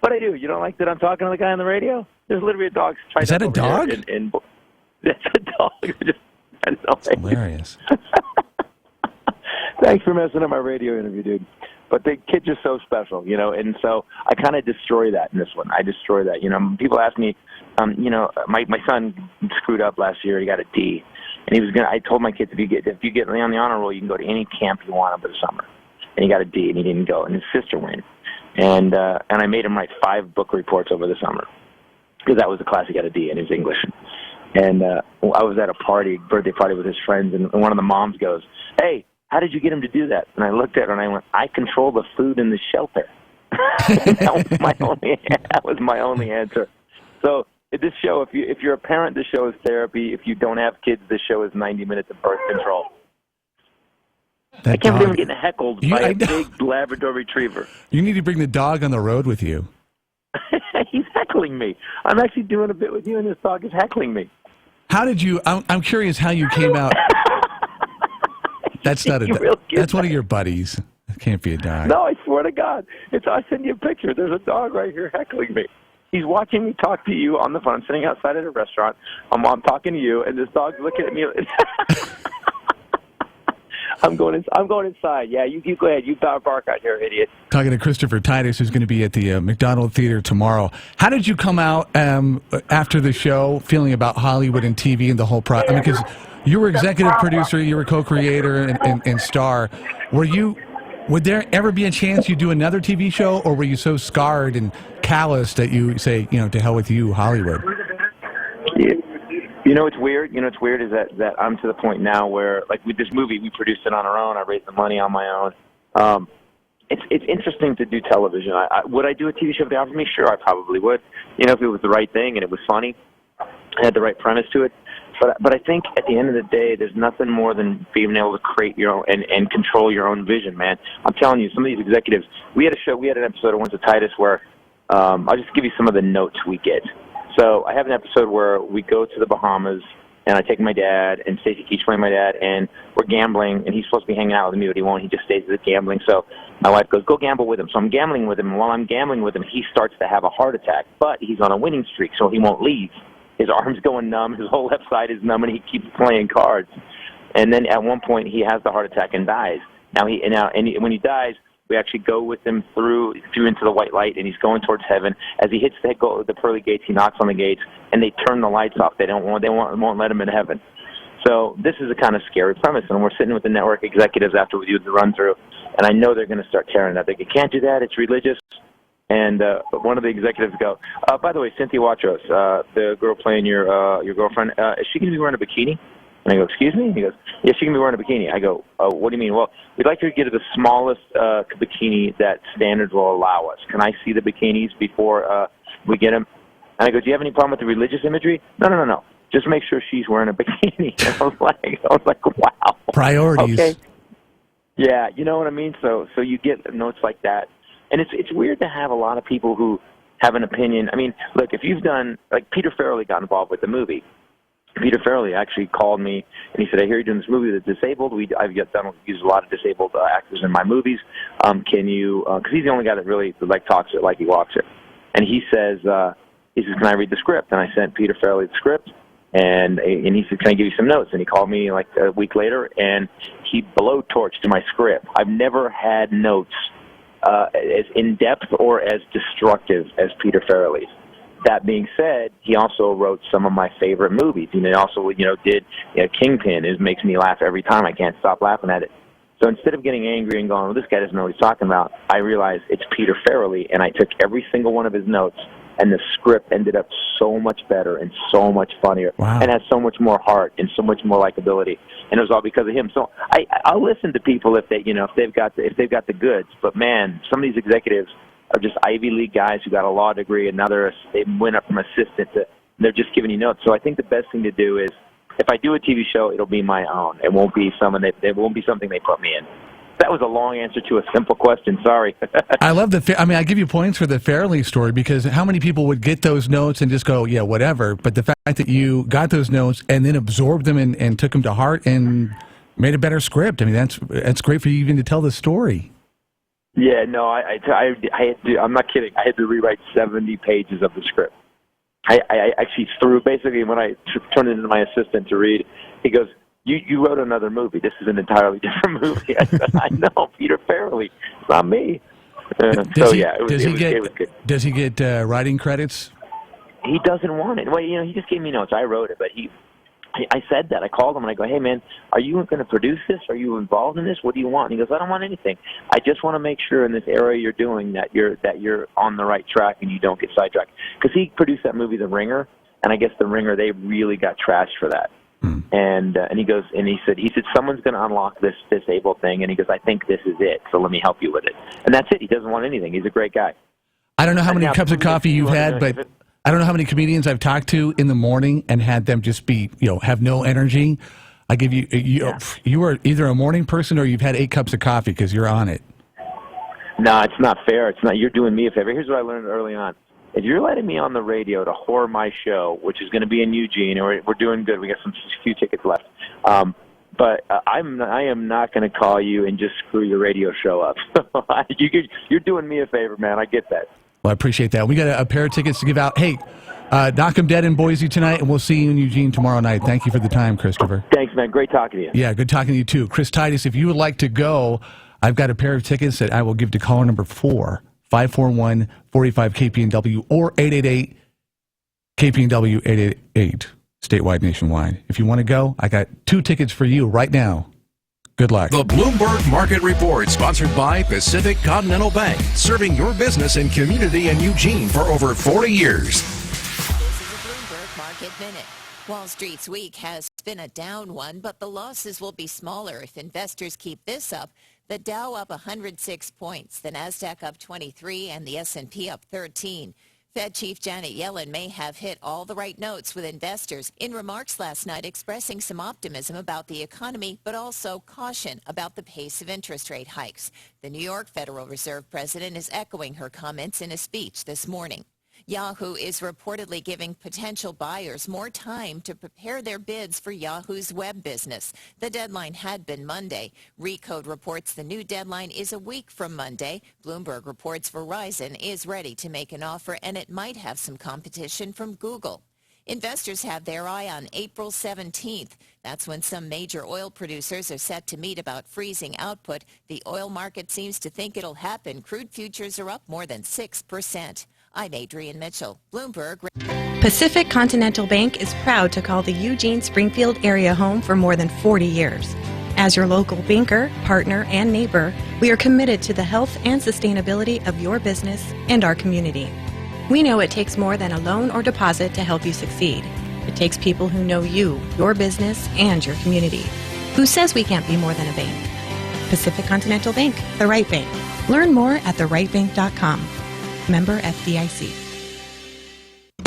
What I do? You don't like that I'm talking to the guy on the radio? There's literally a dog.
Is that a dog?
That's a dog. That's
hilarious.
Thanks for messing up my radio interview, dude. But the kids are so special, and so I kind of destroy that in this one. I destroy that. People ask me, my son screwed up last year. He got a D, and I told my kids if you get on the honor roll, you can go to any camp you want over the summer. And he got a D, and he didn't go, and his sister went. And I made him write 5 book reports over the summer because that was the class he got a D in his English. And I was at a birthday party with his friends, and one of the moms goes, "Hey, how did you get him to do that?" And I looked at her and I went, "I control the food in the shelter." That was my only answer. So this show, if you're a parent, this show is therapy. If you don't have kids, this show is 90 minutes of birth control. I can't believe I'm getting heckled by a big Labrador Retriever.
You need to bring the dog on the road with you.
He's heckling me. I'm actually doing a bit with you, and this dog is heckling me.
How did you? I'm curious how you came out. That's not a dog. That's one of your buddies. It can't be a dog.
No, I swear to God. I send you a picture. There's a dog right here heckling me. He's watching me talk to you on the phone. I'm sitting outside at a restaurant. I'm talking to you, and this dog's looking at me. I'm going inside. Yeah, you go ahead. You bark out here, idiot.
Talking to Christopher Titus, who's going to be at the McDonald Theater tomorrow. How did you come out after the show, feeling about Hollywood and TV and the whole process? I mean, because you were executive producer, you were co-creator and star. Would there ever be a chance you do another TV show, or were you so scarred and calloused that you say, to hell with you, Hollywood?
It's weird. It's weird is that I'm to the point now where, like with this movie, we produced it on our own. I raised the money on my own. It's interesting to do television. Would I do a TV show if they offered me? Sure, I probably would. If it was the right thing and it was funny, I had the right premise to it. But I think at the end of the day, there's nothing more than being able to create your own and control your own vision, man. I'm telling you, some of these executives. We had an episode of Once a Titus where I'll just give you some of the notes we get. So I have an episode where we go to the Bahamas, and I take my dad, and Stacey keeps playing my dad, and we're gambling, and he's supposed to be hanging out with me, but he won't. He just stays at gambling. So my wife goes, "Go gamble with him." So I'm gambling with him, and while I'm gambling with him, he starts to have a heart attack, but he's on a winning streak, so he won't leave. His arm's going numb, his whole left side is numb, and he keeps playing cards. And then at one point, he has the heart attack and dies. When he dies, we actually go with him through into the white light, and he's going towards heaven. As he hits the pearly gates, he knocks on the gates, and they turn the lights off. They won't let him in heaven. So this is a kind of scary premise, and we're sitting with the network executives after we do the run through, and I know they're going to start tearing it up. They go, "Can't do that. It's religious." And one of the executives go, "By the way, Cynthia Watros, the girl playing your girlfriend, is she going to be wearing a bikini?" And I go, "Excuse me?" He goes, "Yeah, she can be wearing a bikini." I go, "What do you mean?" "Well, we'd like her to get the smallest bikini that standards will allow us. Can I see the bikinis before we get them?" And I go, "Do you have any problem with the religious imagery?" No. Just make sure she's wearing a bikini." And I was like, wow.
Priorities.
Okay. Yeah, you know what I mean? So you get notes like that. And it's weird to have a lot of people who have an opinion. I mean, look, if you've done, like Peter Farrelly got involved with the movie. Peter Farrelly actually called me, and he said, "I hear you're doing this movie that's disabled. I've used a lot of disabled actors in my movies. Can you?" Because he's the only guy that really talks it like he walks it. And he says, "Can I read the script?" And I sent Peter Farrelly the script, and he said, "Can I give you some notes?" And he called me like a week later, and he blowtorched my script. I've never had notes as in depth or as destructive as Peter Farrelly's. That being said, he also wrote some of my favorite movies. He also, did Kingpin. It makes me laugh every time. I can't stop laughing at it. So instead of getting angry and going, "Well, this guy doesn't know what he's talking about," I realized it's Peter Farrelly, and I took every single one of his notes and the script ended up so much better and so much funnier, and has so much more heart and so much more likability. And it was all because of him. So I'll listen to people if they've got the goods. But man, some of these executives are just Ivy League guys who got a law degree, and now they went up from assistant to they're just giving you notes. So I think the best thing to do is, if I do a TV show, it'll be my own. It won't be something they put me in. That was a long answer to a simple question. Sorry.
I love I give you points for the Fairley story, because how many people would get those notes and just go, yeah, whatever. But the fact that you got those notes and then absorbed them and took them to heart and made a better script. I mean, that's great for you even to tell the story.
Yeah, no, I had to, I'm not kidding. I had to rewrite 70 pages of the script. I actually threw, basically, when I turned it into my assistant to read, he goes, You wrote another movie. This is an entirely different movie. I said, I know, Peter Farrelly. It's not me. It was good.
Does he get writing credits?
He doesn't want it. Well, he just gave me notes. I wrote it, but I said that. I called him and I go, hey, man, are you going to produce this? Are you involved in this? What do you want? And he goes, I don't want anything. I just want to make sure in this area you're doing that you're on the right track and you don't get sidetracked. Because he produced that movie, The Ringer, and I guess The Ringer, they really got trashed for that. And he said someone's going to unlock this disabled thing, and he goes, I think this is it, so let me help you with it. And that's it. He doesn't want anything. He's a great guy.
I don't know how many cups of coffee you've had, but I don't know how many comedians I've talked to in the morning and had them just be, have no energy. I give you are either a morning person or you've had 8 cups of coffee because you're on it.
No, it's not fair. It's not. You're doing me a favor. Here's what I learned early on. If you're letting me on the radio to whore my show, which is going to be in Eugene, and we're doing good. We got a few tickets left. But I am not going to call you and just screw your radio show up. You're doing me a favor, man. I get that.
Well, I appreciate that. We got a pair of tickets to give out. Hey, knock 'em dead in Boise tonight, and we'll see you in Eugene tomorrow night. Thank you for the time, Christopher.
Thanks, man. Great talking to you.
Yeah, good talking to you, too. Chris Titus, if you would like to go, I've got a pair of tickets that I will give to caller number 4. 541-45-KPNW or 888-KPNW-888, statewide, nationwide. If you want to go, I got 2 tickets for you right now. Good luck.
The Bloomberg Market Report, sponsored by Pacific Continental Bank, serving your business and community in Eugene for over 40 years.
This is a Bloomberg Market Minute. Wall Street's week has been a down one, but the losses will be smaller if investors keep this up. The Dow up 106 points, the Nasdaq up 23, and the S&P up 13. Fed Chief Janet Yellen may have hit all the right notes with investors in remarks last night expressing some optimism about the economy, but also caution about the pace of interest rate hikes. The New York Federal Reserve president is echoing her comments in a speech this morning. Yahoo is reportedly giving potential buyers more time to prepare their bids for Yahoo's web business. The deadline had been Monday. Recode reports the new deadline is a week from Monday. Bloomberg reports Verizon is ready to make an offer, and it might have some competition from Google. Investors have their eye on April 17th. That's when some major oil producers are set to meet about freezing output. The oil market seems to think it'll happen. Crude futures are up more than 6%. I'm Adrienne Mitchell, Bloomberg.
Pacific Continental Bank is proud to call the Eugene-Springfield area home for more than 40 years. As your local banker, partner, and neighbor, we are committed to the health and sustainability of your business and our community. We know it takes more than a loan or deposit to help you succeed. It takes people who know you, your business, and your community. Who says we can't be more than a bank? Pacific Continental Bank, the right bank. Learn more at therightbank.com. Member FDIC.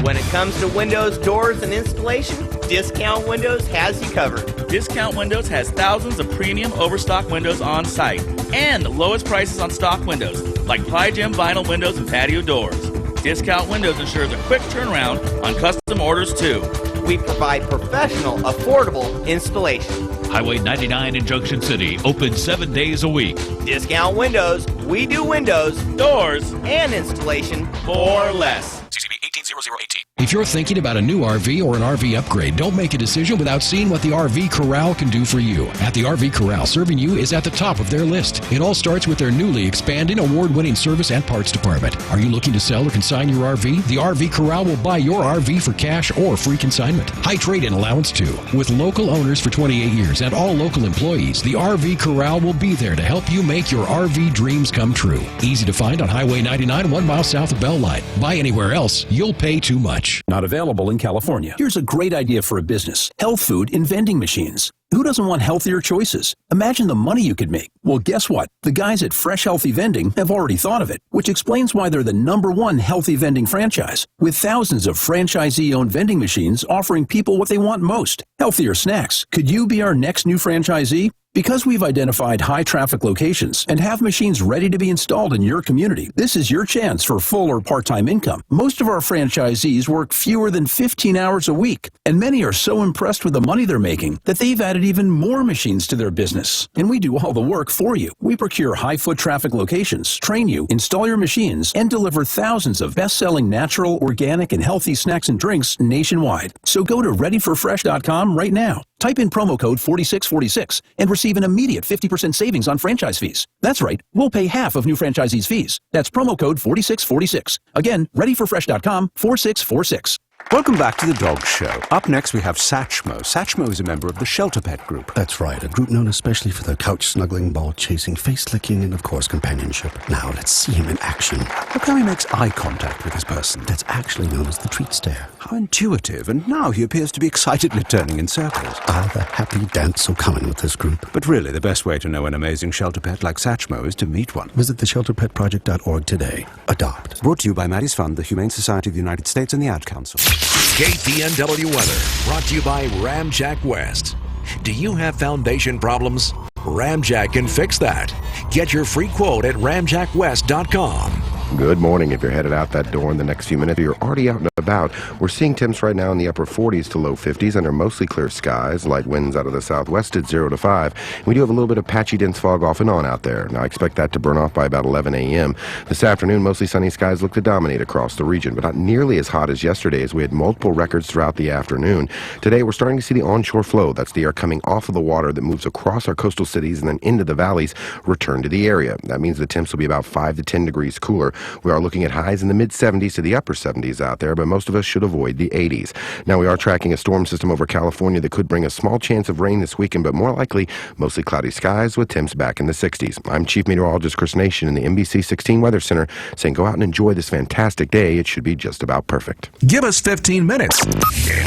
When it comes to windows, doors, and installation, Discount Windows has you covered.
Discount Windows has thousands of premium overstock windows on site and the lowest prices on stock windows, like Ply Gem vinyl windows and patio doors. Discount Windows ensures a quick turnaround on custom orders, too.
We provide professional, affordable installation.
Highway 99 in Junction City, open 7 days a week.
Discount Windows. We do windows,
doors,
and installation for less.
CCB 0018.
If you're thinking about a new RV or an RV upgrade, don't make a decision without seeing what the RV Corral can do for you. At the RV Corral, serving you is at the top of their list. It all starts with their newly expanding award-winning service and parts department. Are you looking to sell or consign your RV? The RV Corral will buy your RV for cash or free consignment. High trade-in allowance too. With local owners for 28 years and all local employees, the RV Corral will be there to help you make your RV dreams come true. Easy to find on Highway 99, 1 mile south of Bell Line. Buy anywhere else, you'll pay too much.
Not available in California. Here's a great idea for a business. Health food in vending machines. Who doesn't want healthier choices? Imagine the money you could make. Well, guess what? The guys at Fresh Healthy Vending have already thought of it, which explains why they're the #1 healthy vending franchise, with thousands of franchisee-owned vending machines offering people what they want most, healthier snacks. Could you be our next new franchisee? Because we've identified high-traffic locations and have machines ready to be installed in your community, this is your chance for full or part-time income. Most of our franchisees work fewer than 15 hours a week, and many are so impressed with the money they're making that they've added even more machines to their business. And we do all the work for you. We procure high-foot traffic locations, train you, install your machines, and deliver thousands of best-selling natural, organic, and healthy snacks and drinks nationwide. So go to readyforfresh.com right now. Type in promo code 4646 and receive an immediate 50% savings on franchise fees. That's right, we'll pay half of new franchisees' fees. That's promo code 4646. Again, readyforfresh.com 4646.
Welcome back to the Dog Show. Up next, we have Satchmo. Satchmo is a member of the Shelter Pet Group.
That's right, a group known especially for their couch-snuggling, ball-chasing, face-licking, and, of course, companionship. Now, let's see him in action.
Look how he makes eye contact with his person.
That's actually known as the treat stare.
How intuitive, and now he appears to be excitedly turning in circles.
Ah, the happy dance so common with this group.
But really, the best way to know an amazing shelter pet like Satchmo is to meet one.
Visit theshelterpetproject.org today. Adopt.
Brought to you by Maddie's Fund, the Humane Society of the United States, and the Ad Council.
KPNW weather brought to you by Ramjack West. Do you have foundation problems? Ramjack can fix that. Get your free quote at ramjackwest.com.
Good morning. If you're headed out that door in the next few minutes, you're already out and about. We're seeing temps right now in the upper 40s to low 50s under mostly clear skies. Light winds out of the southwest at 0 to 5. We do have a little bit of patchy dense fog off and on out there. Now I expect that to burn off by about 11 a.m. This afternoon, mostly sunny skies look to dominate across the region, but not nearly as hot as yesterday as we had multiple records throughout the afternoon. Today, we're starting to see the onshore flow. That's the air coming off of the water that moves across our coastal cities and then into the valleys, return to the area. That means the temps will be about 5 to 10 degrees cooler. We are looking at highs in the mid-70s to the upper 70s out there, but most of us should avoid the 80s. Now, we are tracking a storm system over California that could bring a small chance of rain this weekend, but more likely, mostly cloudy skies with temps back in the 60s. I'm Chief Meteorologist Chris Nation in the NBC 16 Weather Center saying go out and enjoy this fantastic day. It should be just about perfect.
Give us 15 minutes, and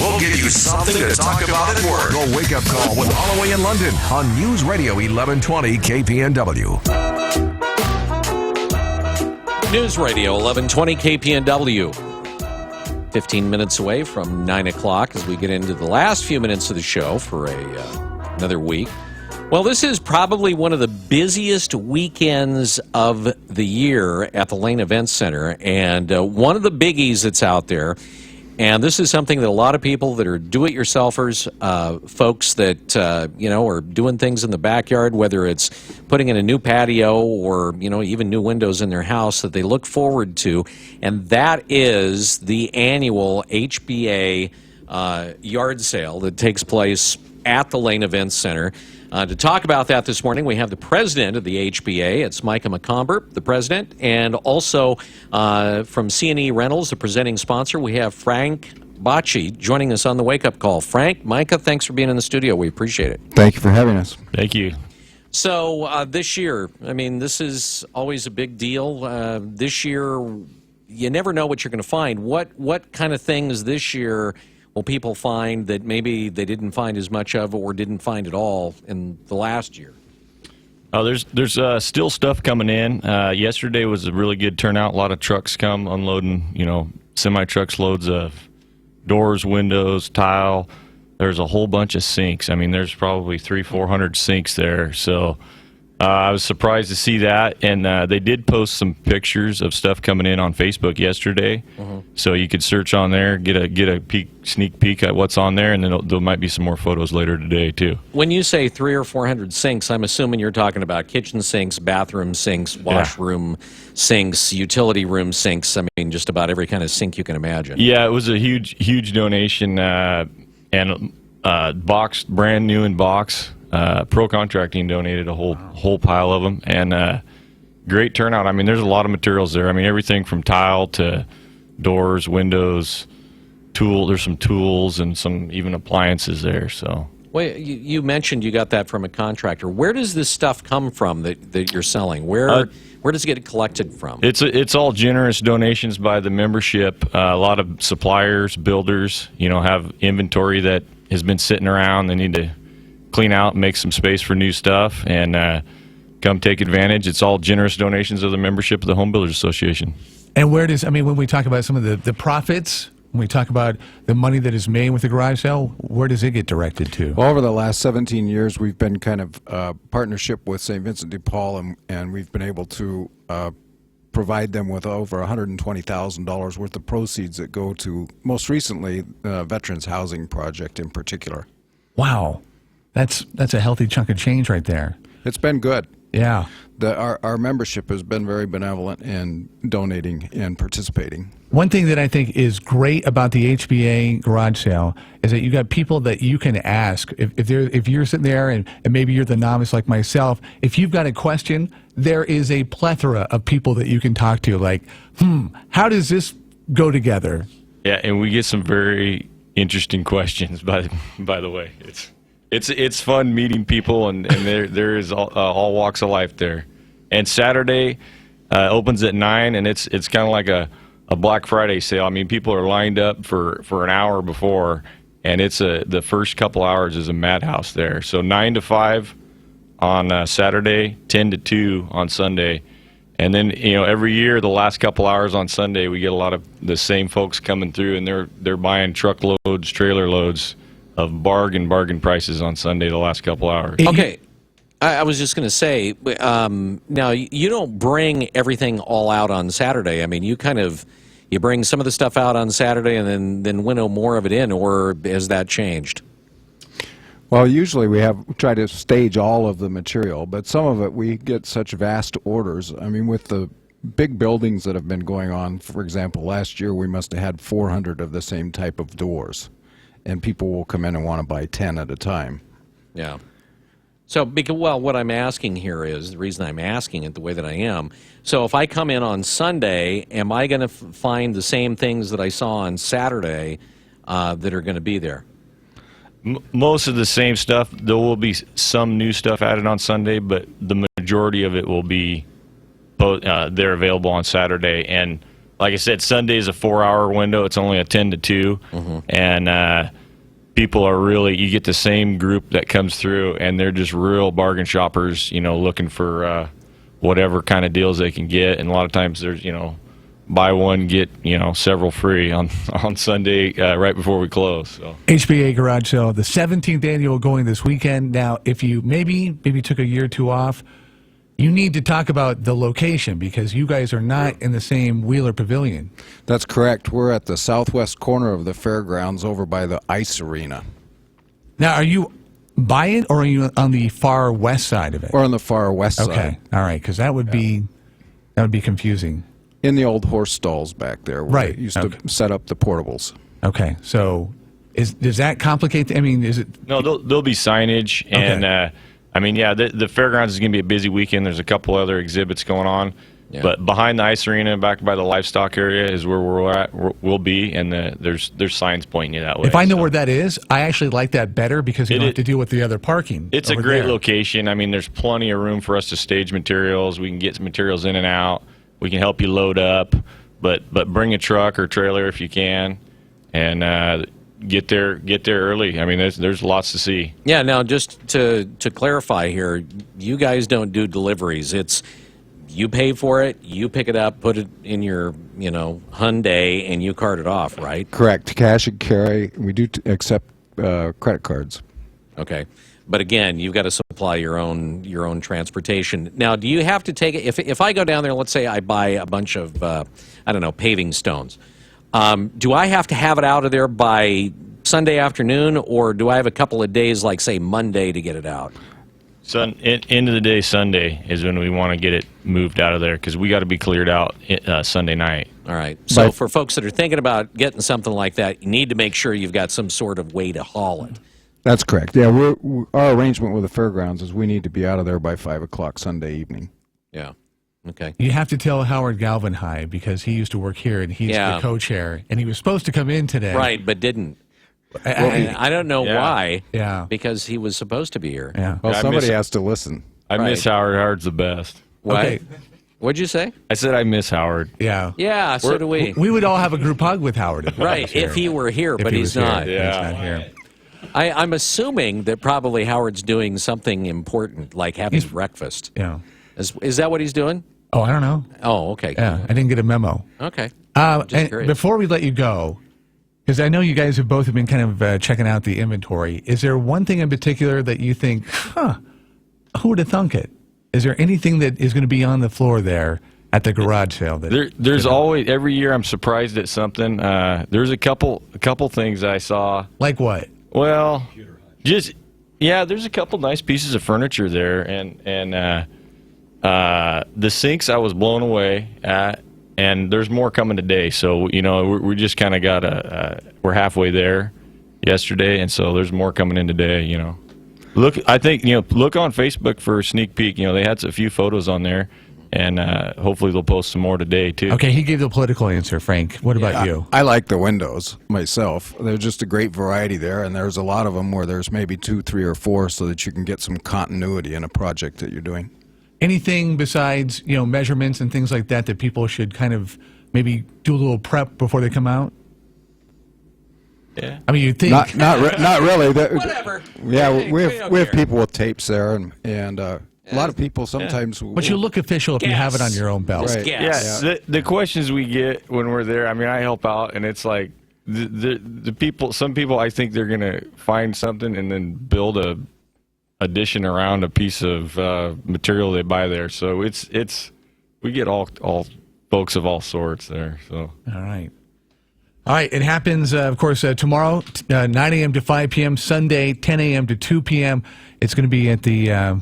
we'll give you something to talk about at work. Your wake-up call with Holloway in London on News Radio 1120 KPNW.
News Radio 1120 KPNW. 15 minutes away from 9 o'clock as we get into the last few minutes of the show for another week. Well, this is probably one of the busiest weekends of the year at the Lane Events Center, and one of the biggies that's out there. And this is something that a lot of people that are do-it-yourselfers, folks that, are doing things in the backyard, whether it's putting in a new patio or, even new windows in their house that they look forward to. And that is the annual HBA yard sale that takes place at the Lane Events Center. To talk about that this morning, we have the president of the HBA. It's Micah McComber, the president, and also from C&E Rentals, the presenting sponsor, we have Frank Bocci joining us on the Wake Up Call. Frank, Micah, thanks for being in the studio. We appreciate it.
Thank you for having us.
Thank you.
So this year, this is always a big deal. This year, you never know what you're going to find. What kind of things this year will people find that maybe they didn't find as much of or didn't find at all in the last year?
Oh, there's still stuff coming in. Yesterday was a really good turnout. A lot of trucks come unloading, semi-trucks loads of doors, windows, tile. There's a whole bunch of sinks. There's probably 300-400 sinks there. So I was surprised to see that, and they did post some pictures of stuff coming in on Facebook yesterday. So you could search on there, get a sneak peek at what's on there, and then there might be some more photos later today too.
When you say 300 or 400 sinks, I'm assuming you're talking about kitchen sinks, bathroom sinks, washroom sinks, utility room sinks. I mean, just about every kind of sink you can imagine.
Yeah, it was a huge donation, and boxed, brand new in box. Pro Contracting donated a whole pile of them, and great turnout. I mean, there's a lot of materials there. I mean, everything from tile to doors, windows, there's some tools and some even appliances there. So,
well, you mentioned you got that from a contractor. Where does this stuff come from that you're selling? Where does it get collected from?
It's all generous donations by the membership. A lot of suppliers, builders, have inventory that has been sitting around. They need to clean out, make some space for new stuff, and come take advantage. It's all generous donations of the membership of the Home Builders Association.
And when we talk about some of the profits, when we talk about the money that is made with the garage sale, where does it get directed to?
Well, over the last 17 years, we've been kind of partnership with St. Vincent de Paul, and we've been able to provide them with over $120,000 worth of proceeds that go to, most recently, Veterans Housing Project in particular.
Wow. That's a healthy chunk of change right there.
It's been good.
Yeah.
Our membership has been very benevolent in donating and participating.
One thing that I think is great about the HBA garage sale is that you got people that you can ask. If you're sitting there and maybe you're the novice like myself, if you've got a question, there is a plethora of people that you can talk to. Like, how does this go together?
Yeah, and we get some very interesting questions. By the way, it's fun meeting people, and there is all walks of life there. And Saturday opens at 9, and it's kind of like a Black Friday sale. I mean, people are lined up for an hour before, and it's the first couple hours is a madhouse there. So 9 to 5 on Saturday, 10 to 2 on Sunday. And then, every year, the last couple hours on Sunday, we get a lot of the same folks coming through, and they're buying truckloads, trailer loads of bargain prices on Sunday the last couple hours.
Okay. I was just going to say, now, you don't bring everything all out on Saturday. I mean, you bring some of the stuff out on Saturday and then winnow more of it in, or has that changed?
Well, usually we try to stage all of the material, but some of it we get such vast orders. I mean, with the big buildings that have been going on, for example, last year we must have had 400 of the same type of doors, and people will come in and want to buy 10 at a time.
Yeah. So, what I'm asking here is, the reason I'm asking it the way that I am, so if I come in on Sunday, am I going to find the same things that I saw on Saturday that are going to be there?
Most of the same stuff. There will be some new stuff added on Sunday, but the majority of it will be they're available on Saturday. And like I said, Sunday is a 4-hour window. It's only a 10 to 2. And people are you get the same group that comes through, and they're just real bargain shoppers, looking for whatever kind of deals they can get. And a lot of times there's, buy one, get, several free on Sunday right before we close. So.
HBA Garage Sale, the 17th annual, going this weekend. Now, if you maybe took a year or two off, you need to talk about the location, because you guys are not in the same Wheeler Pavilion.
That's correct. We're at the southwest corner of the fairgrounds over by the ice arena.
Now, are you by it, or are you on the far west side of it?
We're on the far west side.
Okay, all right, because that would be confusing.
In the old horse stalls back there, where
right?
They used to set up the portables.
Okay, so does that complicate? I mean, is it?
No, there'll be signage, and I mean, the fairgrounds is going to be a busy weekend. There's a couple other exhibits going on, but behind the ice arena, back by the livestock area, is where we'll be, and there's signs pointing you that way.
If I know where that is, I actually like that better, because you don't have to deal with the other parking.
It's a great location. I mean, there's plenty of room for us to stage materials. We can get some materials in and out. We can help you load up, but bring a truck or trailer if you can, and get there early. I mean, there's lots to see.
Yeah. Now, just to clarify here, you guys don't do deliveries. It's you pay for it, you pick it up, put it in your Hyundai, and you cart it off, right?
Correct. Cash and carry. We do accept credit cards.
Okay. But again, you've got to supply your own transportation. Now, do you have to take it? If I go down there, let's say I buy a bunch of paving stones. Do I have to have it out of there by Sunday afternoon, or do I have a couple of days, like say Monday, to get it out?
End of the day, Sunday is when we want to get it moved out of there because we got to be cleared out Sunday night.
All right. So for folks that are thinking about getting something like that, you need to make sure you've got some sort of way to haul it.
That's correct. Yeah, our arrangement with the fairgrounds is we need to be out of there by 5 o'clock Sunday evening.
Yeah. Okay.
You have to tell Howard Galvin because he used to work here, and he's the co-chair, and he was supposed to come in today.
Right, but didn't. I don't know why. Yeah. Because he was supposed to be here.
Yeah.
Well, somebody has to listen.
I miss Howard. Howard's the best.
What?
Okay.
What'd you say?
I said I miss Howard.
Yeah.
Yeah, so do we.
We would all have a group hug with Howard.
Right, if he were here, but he's not.
He's not here.
I'm assuming that probably Howard's doing something important, like having breakfast.
Yeah.
Is that what he's doing?
Oh, I don't know.
Oh, okay.
Yeah, I didn't get a memo.
Okay.
And before we let you go, because I know you guys have both been kind of checking out the inventory, is there one thing in particular that you think, who would have thunk it? Is there anything that is going to be on the floor there at the garage sale?
There's always, every year I'm surprised at something. There's a couple things I saw.
Like what?
Well, there's a couple nice pieces of furniture there, and the sinks I was blown away at, and there's more coming today. So we just kind of got we're halfway there yesterday, and so there's more coming in today. Look on Facebook for a sneak peek. They had a few photos on there, and hopefully they'll post some more today too.
Okay, he gave the political answer, Frank. What about you?
I like the windows myself. There's just a great variety there, and there's a lot of them where there's maybe 2, 3, or 4, so that you can get some continuity in a project that you're doing.
Anything besides measurements and things like that people should kind of maybe do a little prep before they come out?
Yeah.
I mean, you'd think
not really.
Whatever.
Yeah, we have people with tapes there, and a lot of people sometimes.
But you look official if you have it on your own belt.
Right.
Yeah. The questions we get when we're there. I mean, I help out, and it's like the people. Some people, I think they're gonna find something and then build a addition around a piece of material they buy there. So it's we get all folks of all sorts there. So
all right, it happens, of course, tomorrow, 9 a.m. to 5 p.m., Sunday, 10 a.m. to 2 p.m. It's going to be at the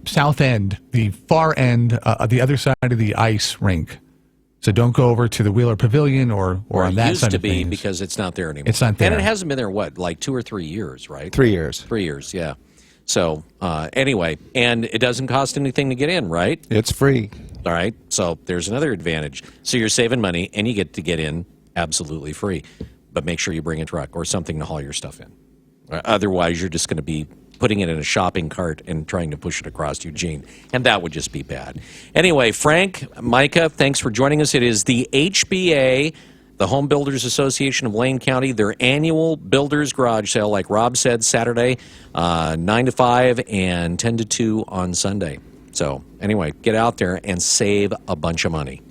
south end, the far end, the other side of the ice rink. So don't go over to the Wheeler Pavilion or on that side of things.
It used to be because it's not there anymore.
It's not there.
And it hasn't been there, like 2 or 3 years, right?
3 years.
3 years, yeah. So anyway, and it doesn't cost anything to get in, right?
It's free.
All right, so there's another advantage. So you're saving money, and you get to get in absolutely free. But make sure you bring a truck or something to haul your stuff in. Otherwise, you're just going to be putting it in a shopping cart and trying to push it across Eugene, and that would just be bad. Anyway, Frank, Micah, thanks for joining us. It is the HBA, the Home Builders Association of Lane County, their annual Builders Garage Sale, like Rob said, Saturday, 9 to 5 and 10 to 2 on Sunday. So anyway, get out there and save a bunch of money.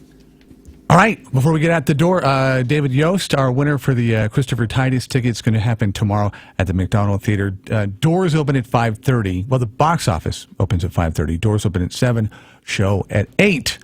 All right, before we get out the door, David Yost, our winner for the Christopher Titus ticket, is going to happen tomorrow at the McDonald Theater. Doors open at 5:30. Well, the box office opens at 5:30. Doors open at 7, show at 8.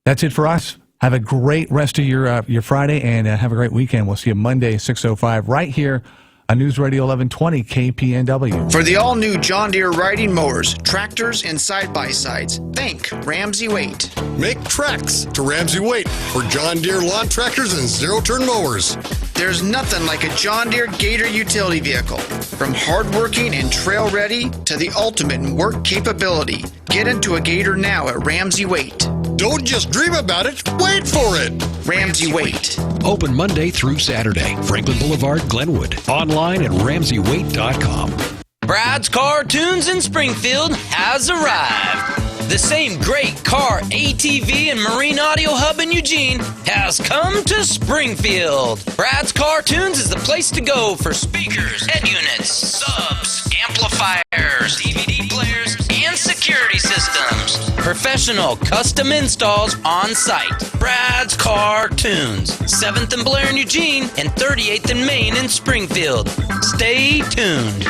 That's it for us. Have a great rest of your Friday, and have a great weekend. We'll see you Monday, 6:05, right here on News Radio 1120 KPNW.
For the all-new John Deere riding mowers, tractors, and side-by-sides, think Ramsey Waite.
Make tracks to Ramsey Waite for John Deere lawn tractors and zero-turn mowers.
There's nothing like a John Deere Gator utility vehicle. From hardworking and trail-ready to the ultimate in work capability. Get into a Gator now at Ramsey Waite.
Don't just dream about it, wait for it.
Ramsey Waite.
Open Monday through Saturday. Franklin Boulevard, Glenwood. Online at RamseyWaite.com.
Brad's Cartoons in Springfield has arrived. The same great car, ATV, and marine audio hub in Eugene has come to Springfield. Brad's Cartoons is the place to go for speakers, head units, subs, amplifiers, DVD players, and security systems. Professional custom installs on site. Brad's Cartoons, 7th and Blair in Eugene and 38th and Main in Springfield. Stay tuned.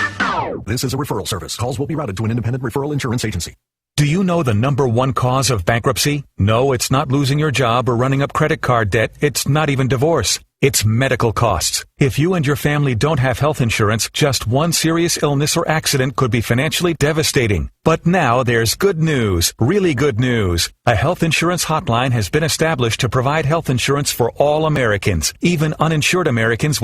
This is a referral service. Calls will be routed to an independent referral insurance agency.
Do you know the number one cause of bankruptcy? No, it's not losing your job or running up credit card debt. It's not even divorce. It's medical costs. If you and your family don't have health insurance, just one serious illness or accident could be financially devastating. But now there's good news, really good news. A health insurance hotline has been established to provide health insurance for all Americans, even uninsured Americans